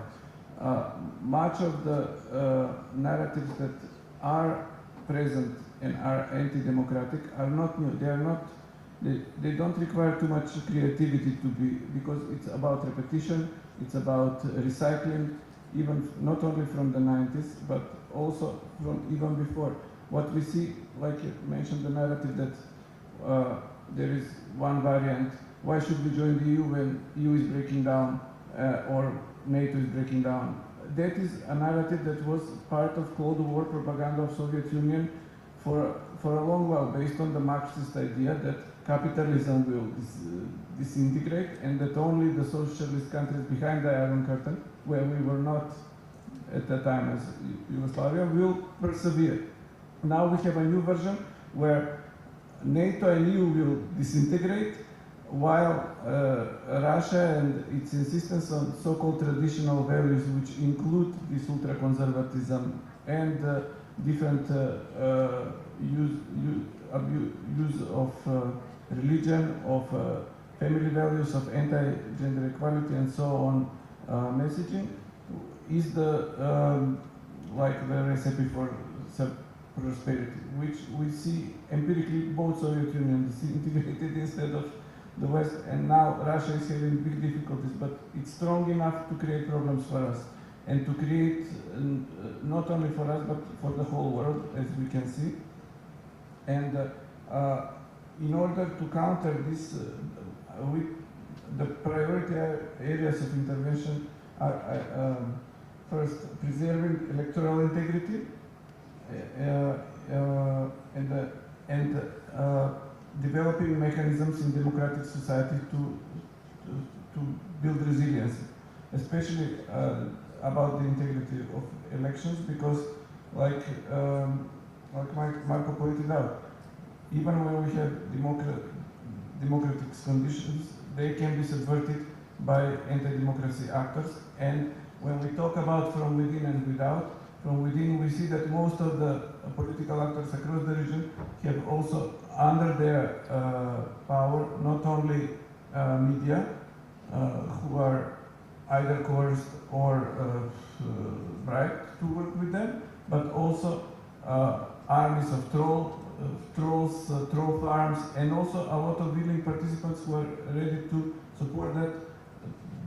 Speaker 6: Much of the narratives that are present and are anti-democratic are not new. They are not. They don't require too much creativity to be, because it's about repetition. It's about recycling, even not only from the 90s, but also from even before. What we see, like you mentioned, the narrative that there is one variant. Why should we join the EU when EU is breaking down or NATO is breaking down? That is a narrative that was part of Cold War propaganda of Soviet Union for a long while, based on the Marxist idea that capitalism will disintegrate and that only the socialist countries behind the Iron Curtain, where we were not at that time as Yugoslavia, will persevere. Now we have a new version where NATO and EU will disintegrate, while Russia and its insistence on so-called traditional values, which include this ultra-conservatism and different use of religion, of family values, of anti-gender equality, and so on messaging, is the like the recipe for prosperity, which we see empirically both Soviet Union disintegrated instead of the West, and now Russia is having big difficulties, but it's strong enough to create problems for us and to create not only for us but for the whole world, as we can see. And in order to counter this, the priority areas of intervention are first, preserving electoral integrity and developing mechanisms in democratic society to build resilience, especially about the integrity of elections, because like Marco pointed out, even when we have democratic conditions, they can be subverted by anti-democracy actors. And when we talk about from within and without, from within we see that most of the political actors across the region have also under their power not only media, who are either coerced or bribed to work with them, but also armies of trolls, troll farms, and also a lot of willing participants who are ready to support that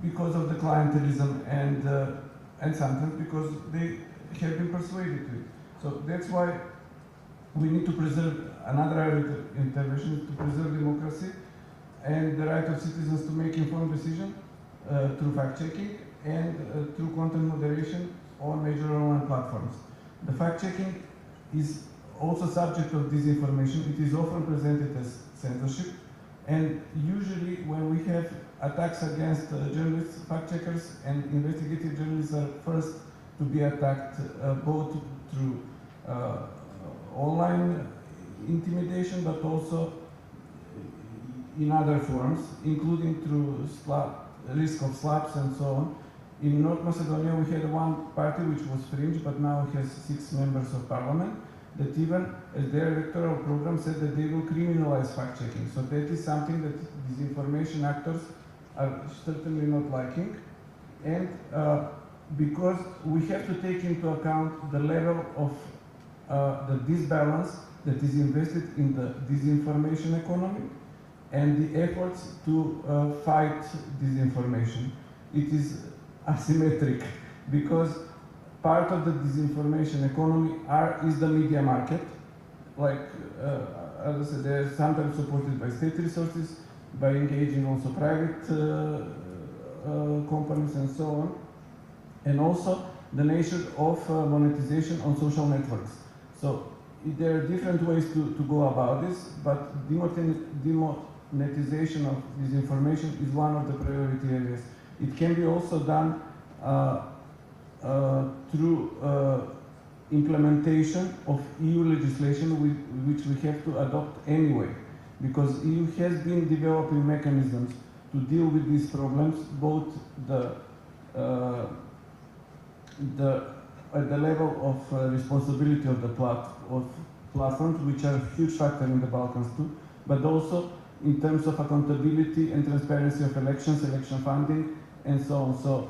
Speaker 6: because of the clientelism and sometimes because they have been persuaded to it. So that's why we need to preserve, another area of intervention is to preserve democracy and the right of citizens to make informed decisions through fact-checking and through content moderation on major online platforms. The fact-checking is also subject of disinformation. It is often presented as censorship, And usually when we have attacks against journalists, fact-checkers and investigative journalists are first to be attacked both through online intimidation, but also in other forms, including through risk of slaps and so on. In North Macedonia, we had one party which was fringe, but now it has 6 members of parliament that even as their electoral program said that they will criminalize fact-checking. So that is something that disinformation actors are certainly not liking. And because we have to take into account the level of the disbalance that is invested in the disinformation economy and the efforts to fight disinformation. It is asymmetric because part of the disinformation economy is the media market. Like, as I said, they're sometimes supported by state resources, by engaging also private companies and so on. And also the nature of monetization on social networks. So there are different ways to go about this, but demonetization of disinformation is one of the priority areas. It can be also done through implementation of EU legislation which we have to adopt anyway, because EU has been developing mechanisms to deal with these problems, both at the level of responsibility of the platforms, which are a huge factor in the Balkans too, but also in terms of accountability and transparency of elections, election funding, and so on. So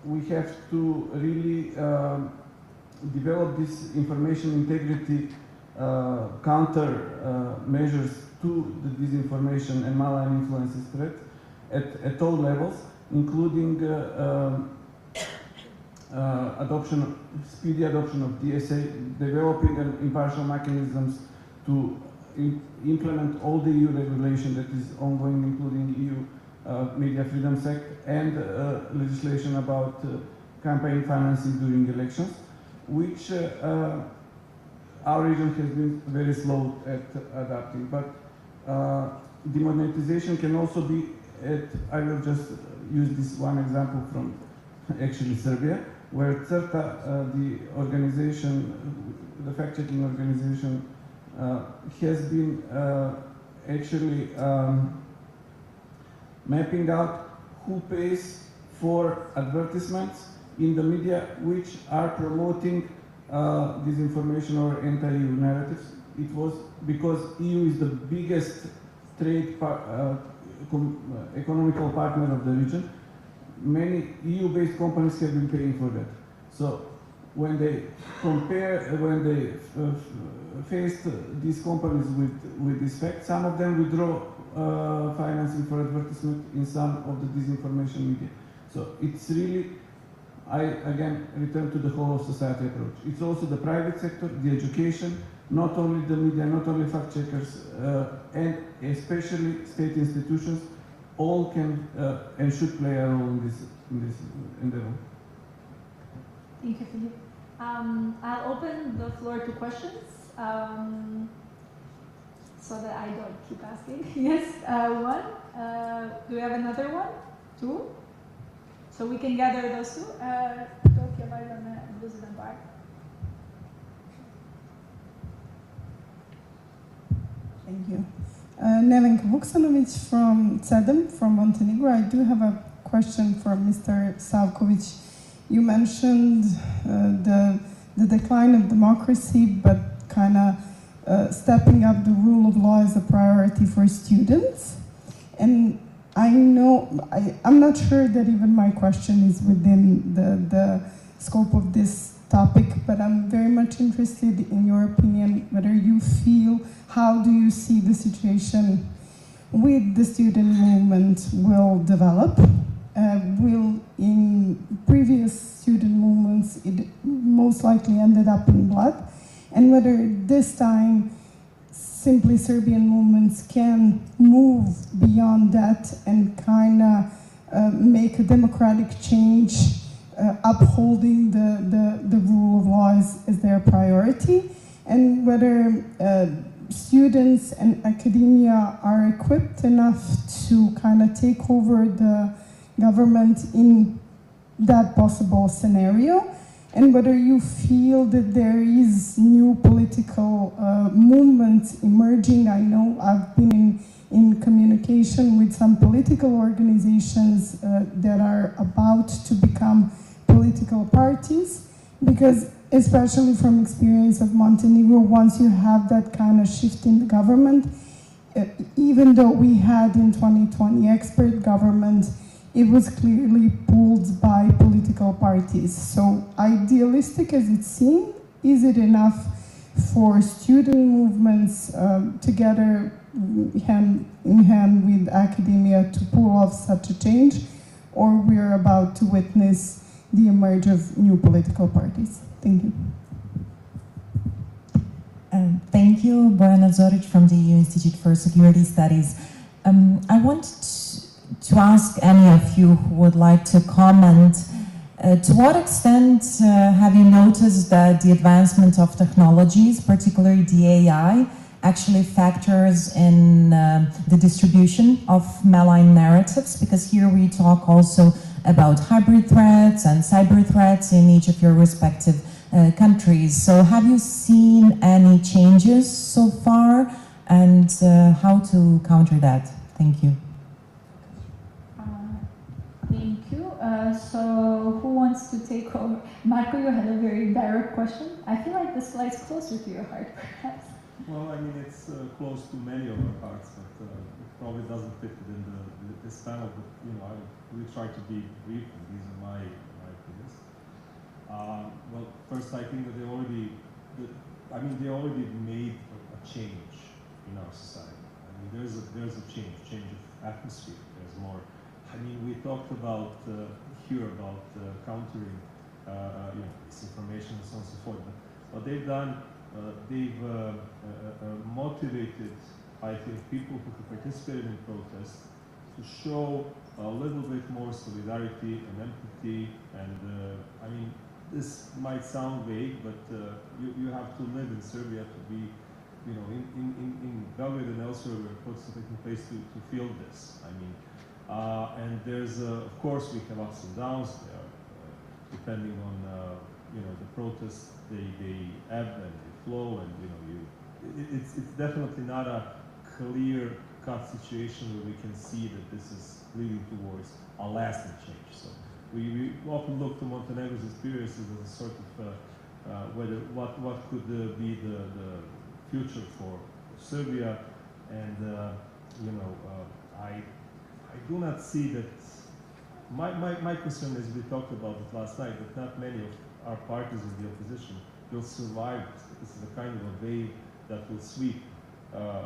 Speaker 6: we have to really develop this information integrity counter measures to the disinformation and malign influences threat at all levels, including speedy adoption of DSA, developing impartial mechanisms to implement all the EU regulation that is ongoing, including EU Media Freedoms Act and legislation about campaign financing during elections, which our region has been very slow at adapting. But demonetization can also be I will just use this one example from actually Serbia, where CERTA, the organization, the fact-checking organization, has been actually mapping out who pays for advertisements in the media which are promoting disinformation or anti-EU narratives. It was because EU is the biggest trade economical partner of the region. Many EU-based companies have been paying for that. So when they faced these companies with this fact, some of them withdraw financing for advertisement in some of the disinformation media. So it's really, I again return to the whole of society approach. It's also the private sector, the education, not only the media, not only fact checkers, and especially state institutions, all can and should play a role in this endeavor.
Speaker 3: Thank you, Philippe. I'll open the floor to questions so that I don't keep asking. Yes, one. Do we have another one? Two? So we can gather those two.
Speaker 7: Thank you. Nevenka Vuksanovic from CEDEM, from Montenegro. I do have a question for Mr. Savkovic. You mentioned the decline of democracy, but kind of stepping up the rule of law as a priority for students. And I know, I'm not sure that even my question is within the scope of this topic, but I'm very much interested in your opinion, whether you feel, how do you see the situation with the student movement will develop? Will in previous student movements, it most likely ended up in blood, and whether this time simply Serbian movements can move beyond that and kind of make a democratic change, upholding the rule of law as their priority, and whether students and academia are equipped enough to kind of take over the government in that possible scenario, and whether you feel that there is new political movement emerging. I know I've been in communication with some political organizations that are about to become political parties, because especially from experience of Montenegro, once you have that kind of shift in the government, even though we had in 2020 expert government, it was clearly pulled by political parties. So idealistic as it seemed, is it enough for student movements together hand in hand with academia to pull off such a change, or we're about to witness the emerge of new political parties? Thank you.
Speaker 8: Thank you, Bojana Zoric from the EU Institute for Security Studies. I want to ask any of you who would like to comment, to what extent have you noticed that the advancement of technologies, particularly the AI, actually factors in the distribution of malign narratives? Because here we talk also about hybrid threats and cyber threats in each of your respective countries. So have you seen any changes so far, and how to counter that? Thank you.
Speaker 9: Thank you. So who wants to take over? Marco, you had a very direct question. I feel like this lies closer to your heart, perhaps.
Speaker 5: Well, I mean, it's close to many of our hearts, but it probably doesn't fit within this panel. But you know, I will try to be brief, and these are my opinions. Well, first, I think that they already made a change in our society. I mean, there's a change of atmosphere. There's more. I mean, we talked about here about countering, disinformation and so on and so forth. But what they've done, they've motivated, I think, people who participated in protests to show a little bit more solidarity and empathy. And I mean, this might sound vague, but you have to live in Serbia to be, you know, in Belgrade and elsewhere where protests are taking place to feel this. I mean. And there's, of course, we have ups and downs there, depending on, the protests. They ebb and they flow, and it's definitely not a clear-cut situation where we can see that this is leading towards a lasting change. So we often look to Montenegro's experiences as a sort of what could be the future for Serbia, and I do not see that. My concern is, we talked about it last night, that not many of our parties in the opposition will survive this. This is a kind of a wave that will sweep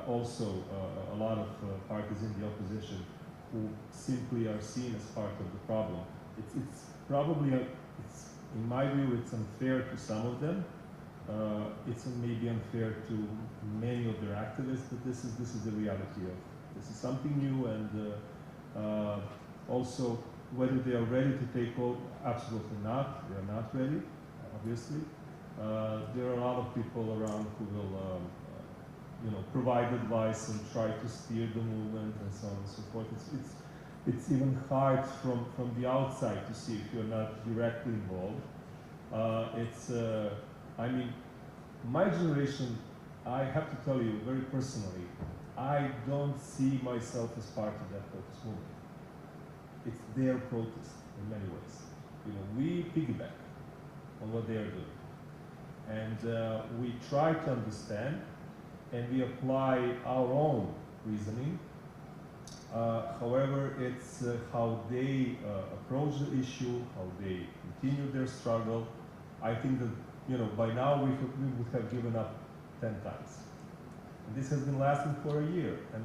Speaker 5: also a lot of parties in the opposition who simply are seen as part of the problem. It's probably, in my view, it's unfair to some of them. It's maybe unfair to many of their activists, but this is the reality of this is something new, and also, whether they are ready to take over, absolutely not. They are not ready, obviously. There are a lot of people around who will, provide advice and try to steer the movement and so on and so forth. It's even hard from the outside to see if you're not directly involved. I mean, my generation, I have to tell you very personally, I don't see myself as part of that protest movement. It's their protest in many ways. We piggyback on what they are doing. And we try to understand, and we apply our own reasoning. However, it's how they approach the issue, how they continue their struggle. I think that, by now we would have given up 10 times. And this has been lasting for a year, and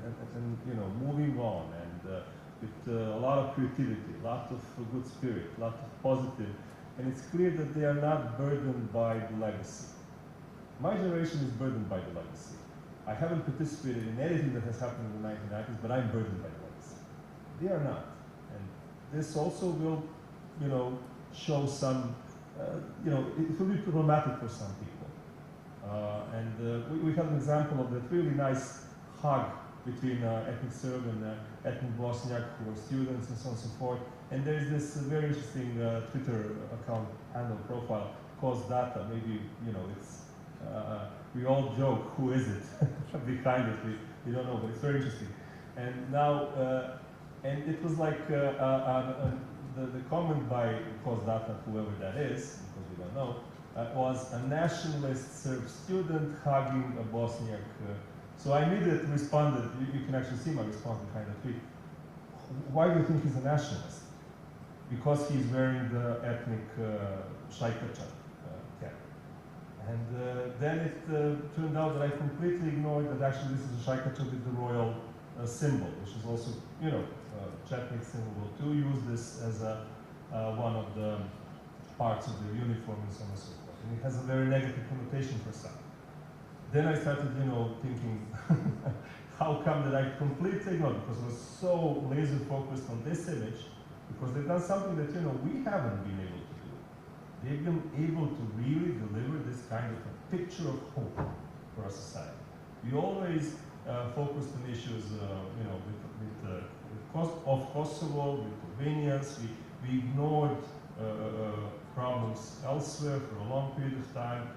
Speaker 5: moving on, and with a lot of creativity, a lot of good spirit, a lot of positive, and it's clear that they are not burdened by the legacy. My generation is burdened by the legacy. I haven't participated in anything that has happened in the 1990s, but I'm burdened by the legacy. They are not. And this also will, show some, it will be problematic for some people. We had an example of that really nice hug between ethnic Serb and ethnic Bosniak who were students and so on and so forth. And there's this very interesting Twitter account handle profile, cause data. Maybe, you know, it's, we all joke, who is it behind it? We don't know, but it's very interesting. And now, and it was like the comment by cause data, whoever that is, because we don't know, was a nationalist Serb student hugging a Bosniak. So I immediately responded, you can actually see my response behind the tweet. Why do you think he's a nationalist? Because he's wearing the ethnic Shaikacha cap. And then it turned out that I completely ignored that actually this is a Shaikacha with the royal symbol, which is also, you know, Chetnik symbol, to use this as a, one of the parts of the uniform and so on and so forth. And it has a very negative connotation for some. Then I started, you know, thinking, how come that I completely ignored, because I was so laser focused on this image, because they've done something that, you know, we haven't been able to do. They've been able to really deliver this kind of a picture of hope for our society. We always focused on issues, you know, of Kosovo, with Albanians. We ignored problems elsewhere for a long period of time.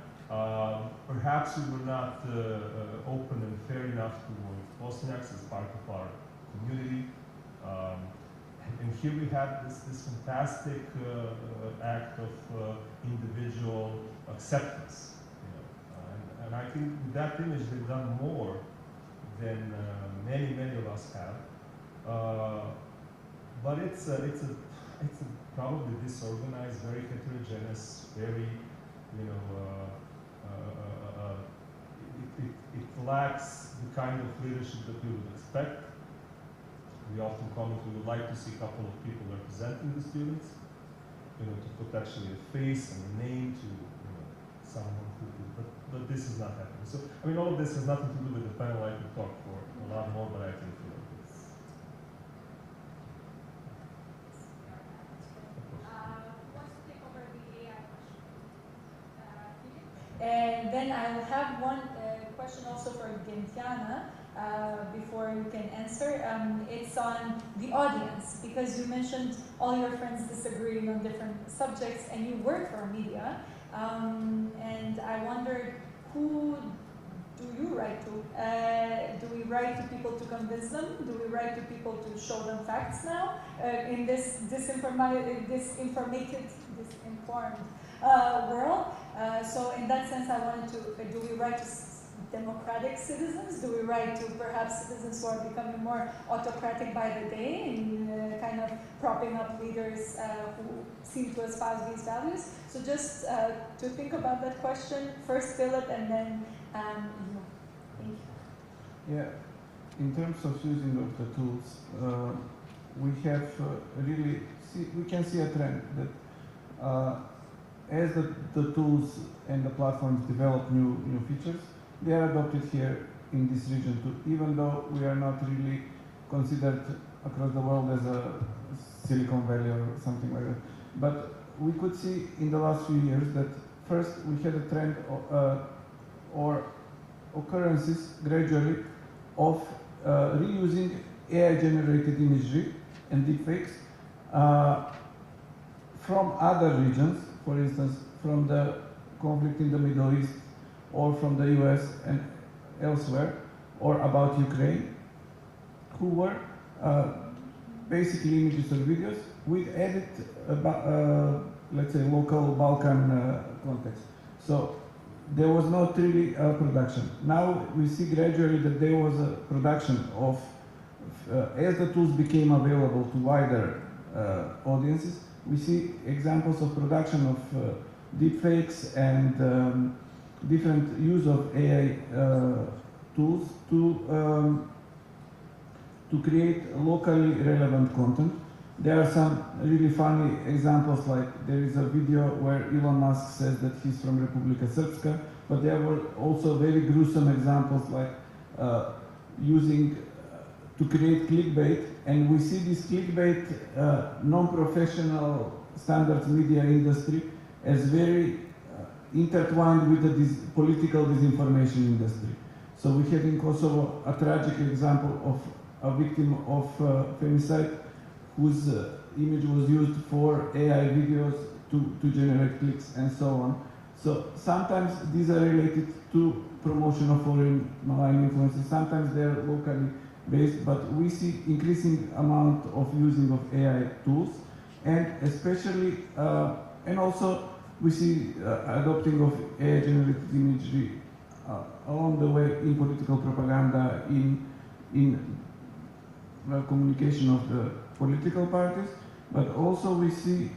Speaker 5: Perhaps we were not open and fair enough towards Bosniaks as part of our community. And here we have this fantastic act of individual acceptance. You know? And I think with that image they've done more than many of us have. But it's a probably disorganized, very heterogeneous, very, you know, it lacks the kind of leadership that we would expect. We often comment we would like to see a couple of people representing the students, you know, to put actually a face and a name to, you know, someone who could, but this is not happening. So, I mean, all of this has nothing to do with the panel. I could talk for a lot more, but I think, you know, it's...
Speaker 3: And then I will have one question also for Gentiana before you can answer. It's on the audience, because you mentioned all your friends disagreeing on different subjects and you work for media. And I wondered, who do you write to? Do we write to people to convince them? Do we write to people to show them facts now? In this disinformed world. So in that sense, I wanted to, do we write to democratic citizens? Do we write to perhaps citizens who are becoming more autocratic by the day and kind of propping up leaders who seem to espouse these values? So just to think about that question, first Philip and then you. Thank you.
Speaker 6: Yeah, in terms of using of the tools, we have really, we can see a trend that as the tools and the platforms develop new features, they are adopted here in this region too, even though we are not really considered across the world as a Silicon Valley or something like that. But we could see in the last few years that first we had a trend or occurrences gradually of reusing AI-generated imagery and deepfakes from other regions, for instance, from the conflict in the Middle East, or from the US and elsewhere, or about Ukraine, who were basically images or videos with added, let's say, local Balkan context. So there was not really a production. Now we see gradually that there was a production of, as the tools became available to wider audiences, we see examples of production of deepfakes and different use of AI tools to create locally relevant content. There are some really funny examples, like there is a video where Elon Musk says that he's from Republika Srpska, but there were also very gruesome examples like using to create clickbait, and we see this clickbait non-professional standards media industry as very intertwined with the political disinformation industry. So we had in Kosovo a tragic example of a victim of femicide whose image was used for AI videos to generate clicks and so on. So sometimes these are related to promotion of foreign malign influences, sometimes they're locally based, but we see increasing amount of using of AI tools, and especially, and also we see adopting of AI generated imagery along the way in political propaganda, in communication of the political parties, but also we see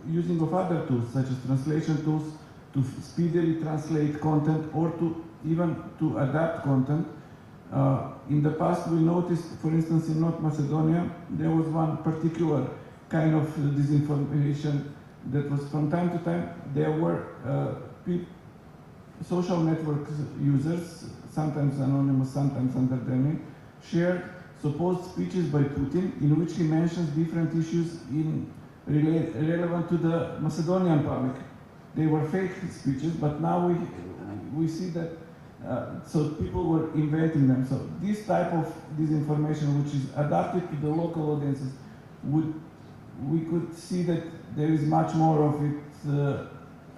Speaker 6: using of other tools such as translation tools to speedily translate content or to even to adapt content. In the past we noticed, for instance, in North Macedonia, there was one particular kind of disinformation that was from time to time, there were social network users, sometimes anonymous, sometimes under their name, shared supposed speeches by Putin in which he mentions different issues relevant to the Macedonian public. They were fake speeches, but now we see that so people were inventing them. So this type of disinformation, which is adapted to the local audiences, we could see that there is much more of it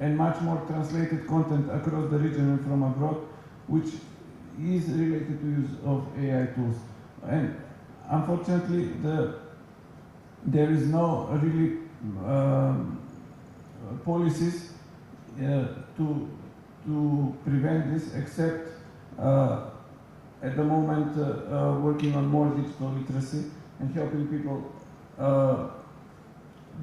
Speaker 6: and much more translated content across the region and from abroad, which is related to use of AI tools. And unfortunately, there is no really policies to prevent this, except at the moment working on more digital literacy and helping people,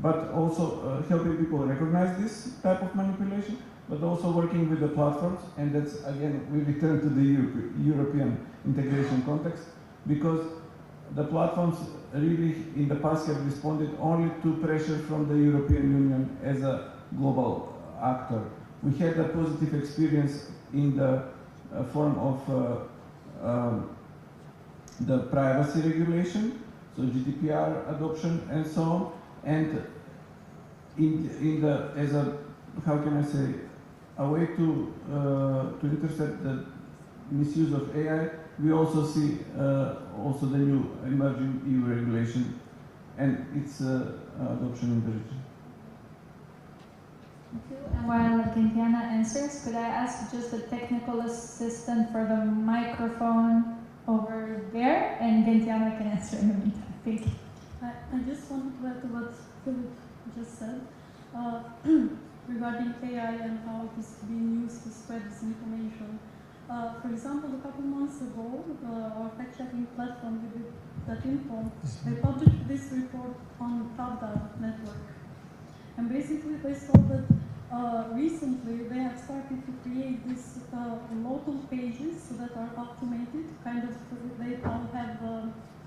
Speaker 6: but also helping people recognize this type of manipulation, but also working with the platforms, and that's again, we return to the European integration context, because the platforms really in the past have responded only to pressure from the European Union as a global actor. We had a positive experience in the form of the privacy regulation, so GDPR adoption and so on, and as a, how can I say, a way to intercept the misuse of AI, we also see also the new emerging EU regulation and its adoption in the region.
Speaker 9: Thank you. And while Gentiana answers, could I ask just a technical assistant for the microphone over there, and Gentiana can answer in the meantime. Thank you.
Speaker 4: I just wanted to add to what Philip just said regarding AI and how it is being used to spread disinformation. For example, a couple months ago, our fact-checking platform, Info, they published this report on Pravda network. And basically they saw that recently they have started to create these local pages that are automated, kind of, they all have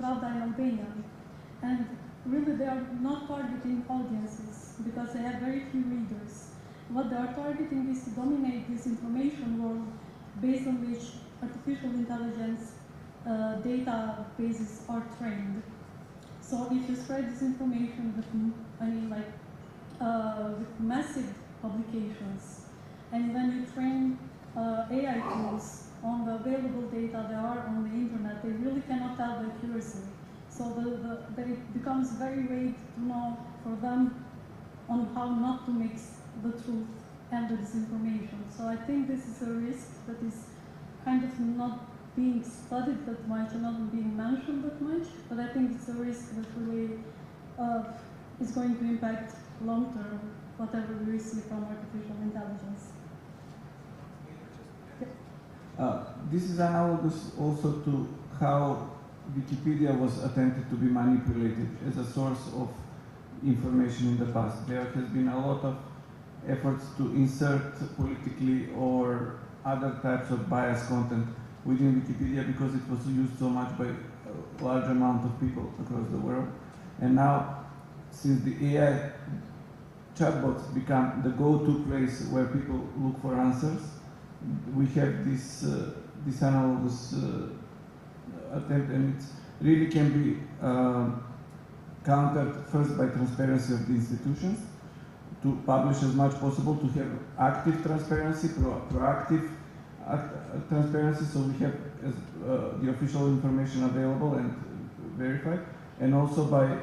Speaker 4: Pravda in Albanian. And really they are not targeting audiences because they have very few readers. What they are targeting is to dominate this information world based on which artificial intelligence databases are trained. So if you spread this information with, with massive publications, and then you train AI tools on the available data there are on the internet, they really cannot tell the accuracy. So it becomes very vague to know for them on how not to mix the truth and the disinformation. So I think this is a risk that is kind of not being studied that much and not being mentioned that much, but I think it's a risk that really is going to impact long-term whatever we receive from artificial intelligence.
Speaker 6: This is analogous also to how Wikipedia was attempted to be manipulated as a source of information in the past. There has been a lot of efforts to insert politically or other types of biased content within Wikipedia because it was used so much by a large amount of people across the world. And now, since the AI chatbots become the go-to place where people look for answers, we have this analogous attempt, and it really can be countered first by transparency of the institutions, to publish as much possible, to have active transparency, proactive transparency, so we have the official information available and verified, and also by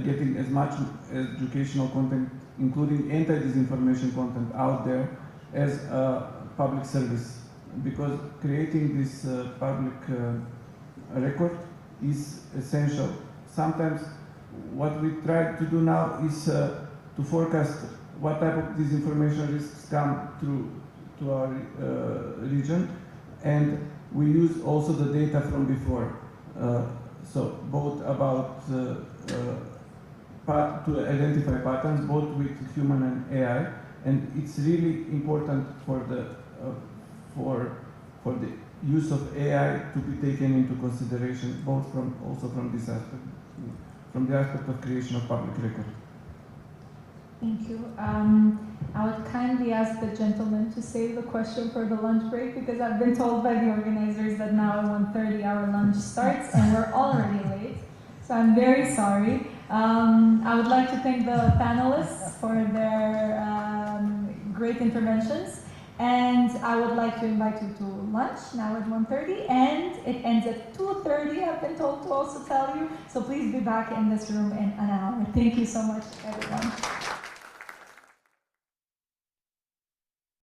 Speaker 6: getting as much educational content, including anti-disinformation content out there as a public service, because creating this public record is essential. Sometimes what we try to do now is to forecast what type of disinformation risks come to our region, and we use also the data from before. So both about to identify patterns, both with human and AI, and it's really important for the use of AI to be taken into consideration, both from this aspect, from the aspect of creation of public record.
Speaker 9: Thank you. I would kindly ask the gentleman to save the question for the lunch break, because I've been told by the organizers that now at 1:30 our lunch starts and we're already late. So I'm very sorry. I would like to thank the panelists for their great interventions. And I would like to invite you to lunch now at 1:30, and it ends at 2:30, I've been told to also tell you. So please be back in this room in an hour. Thank you so much, everyone.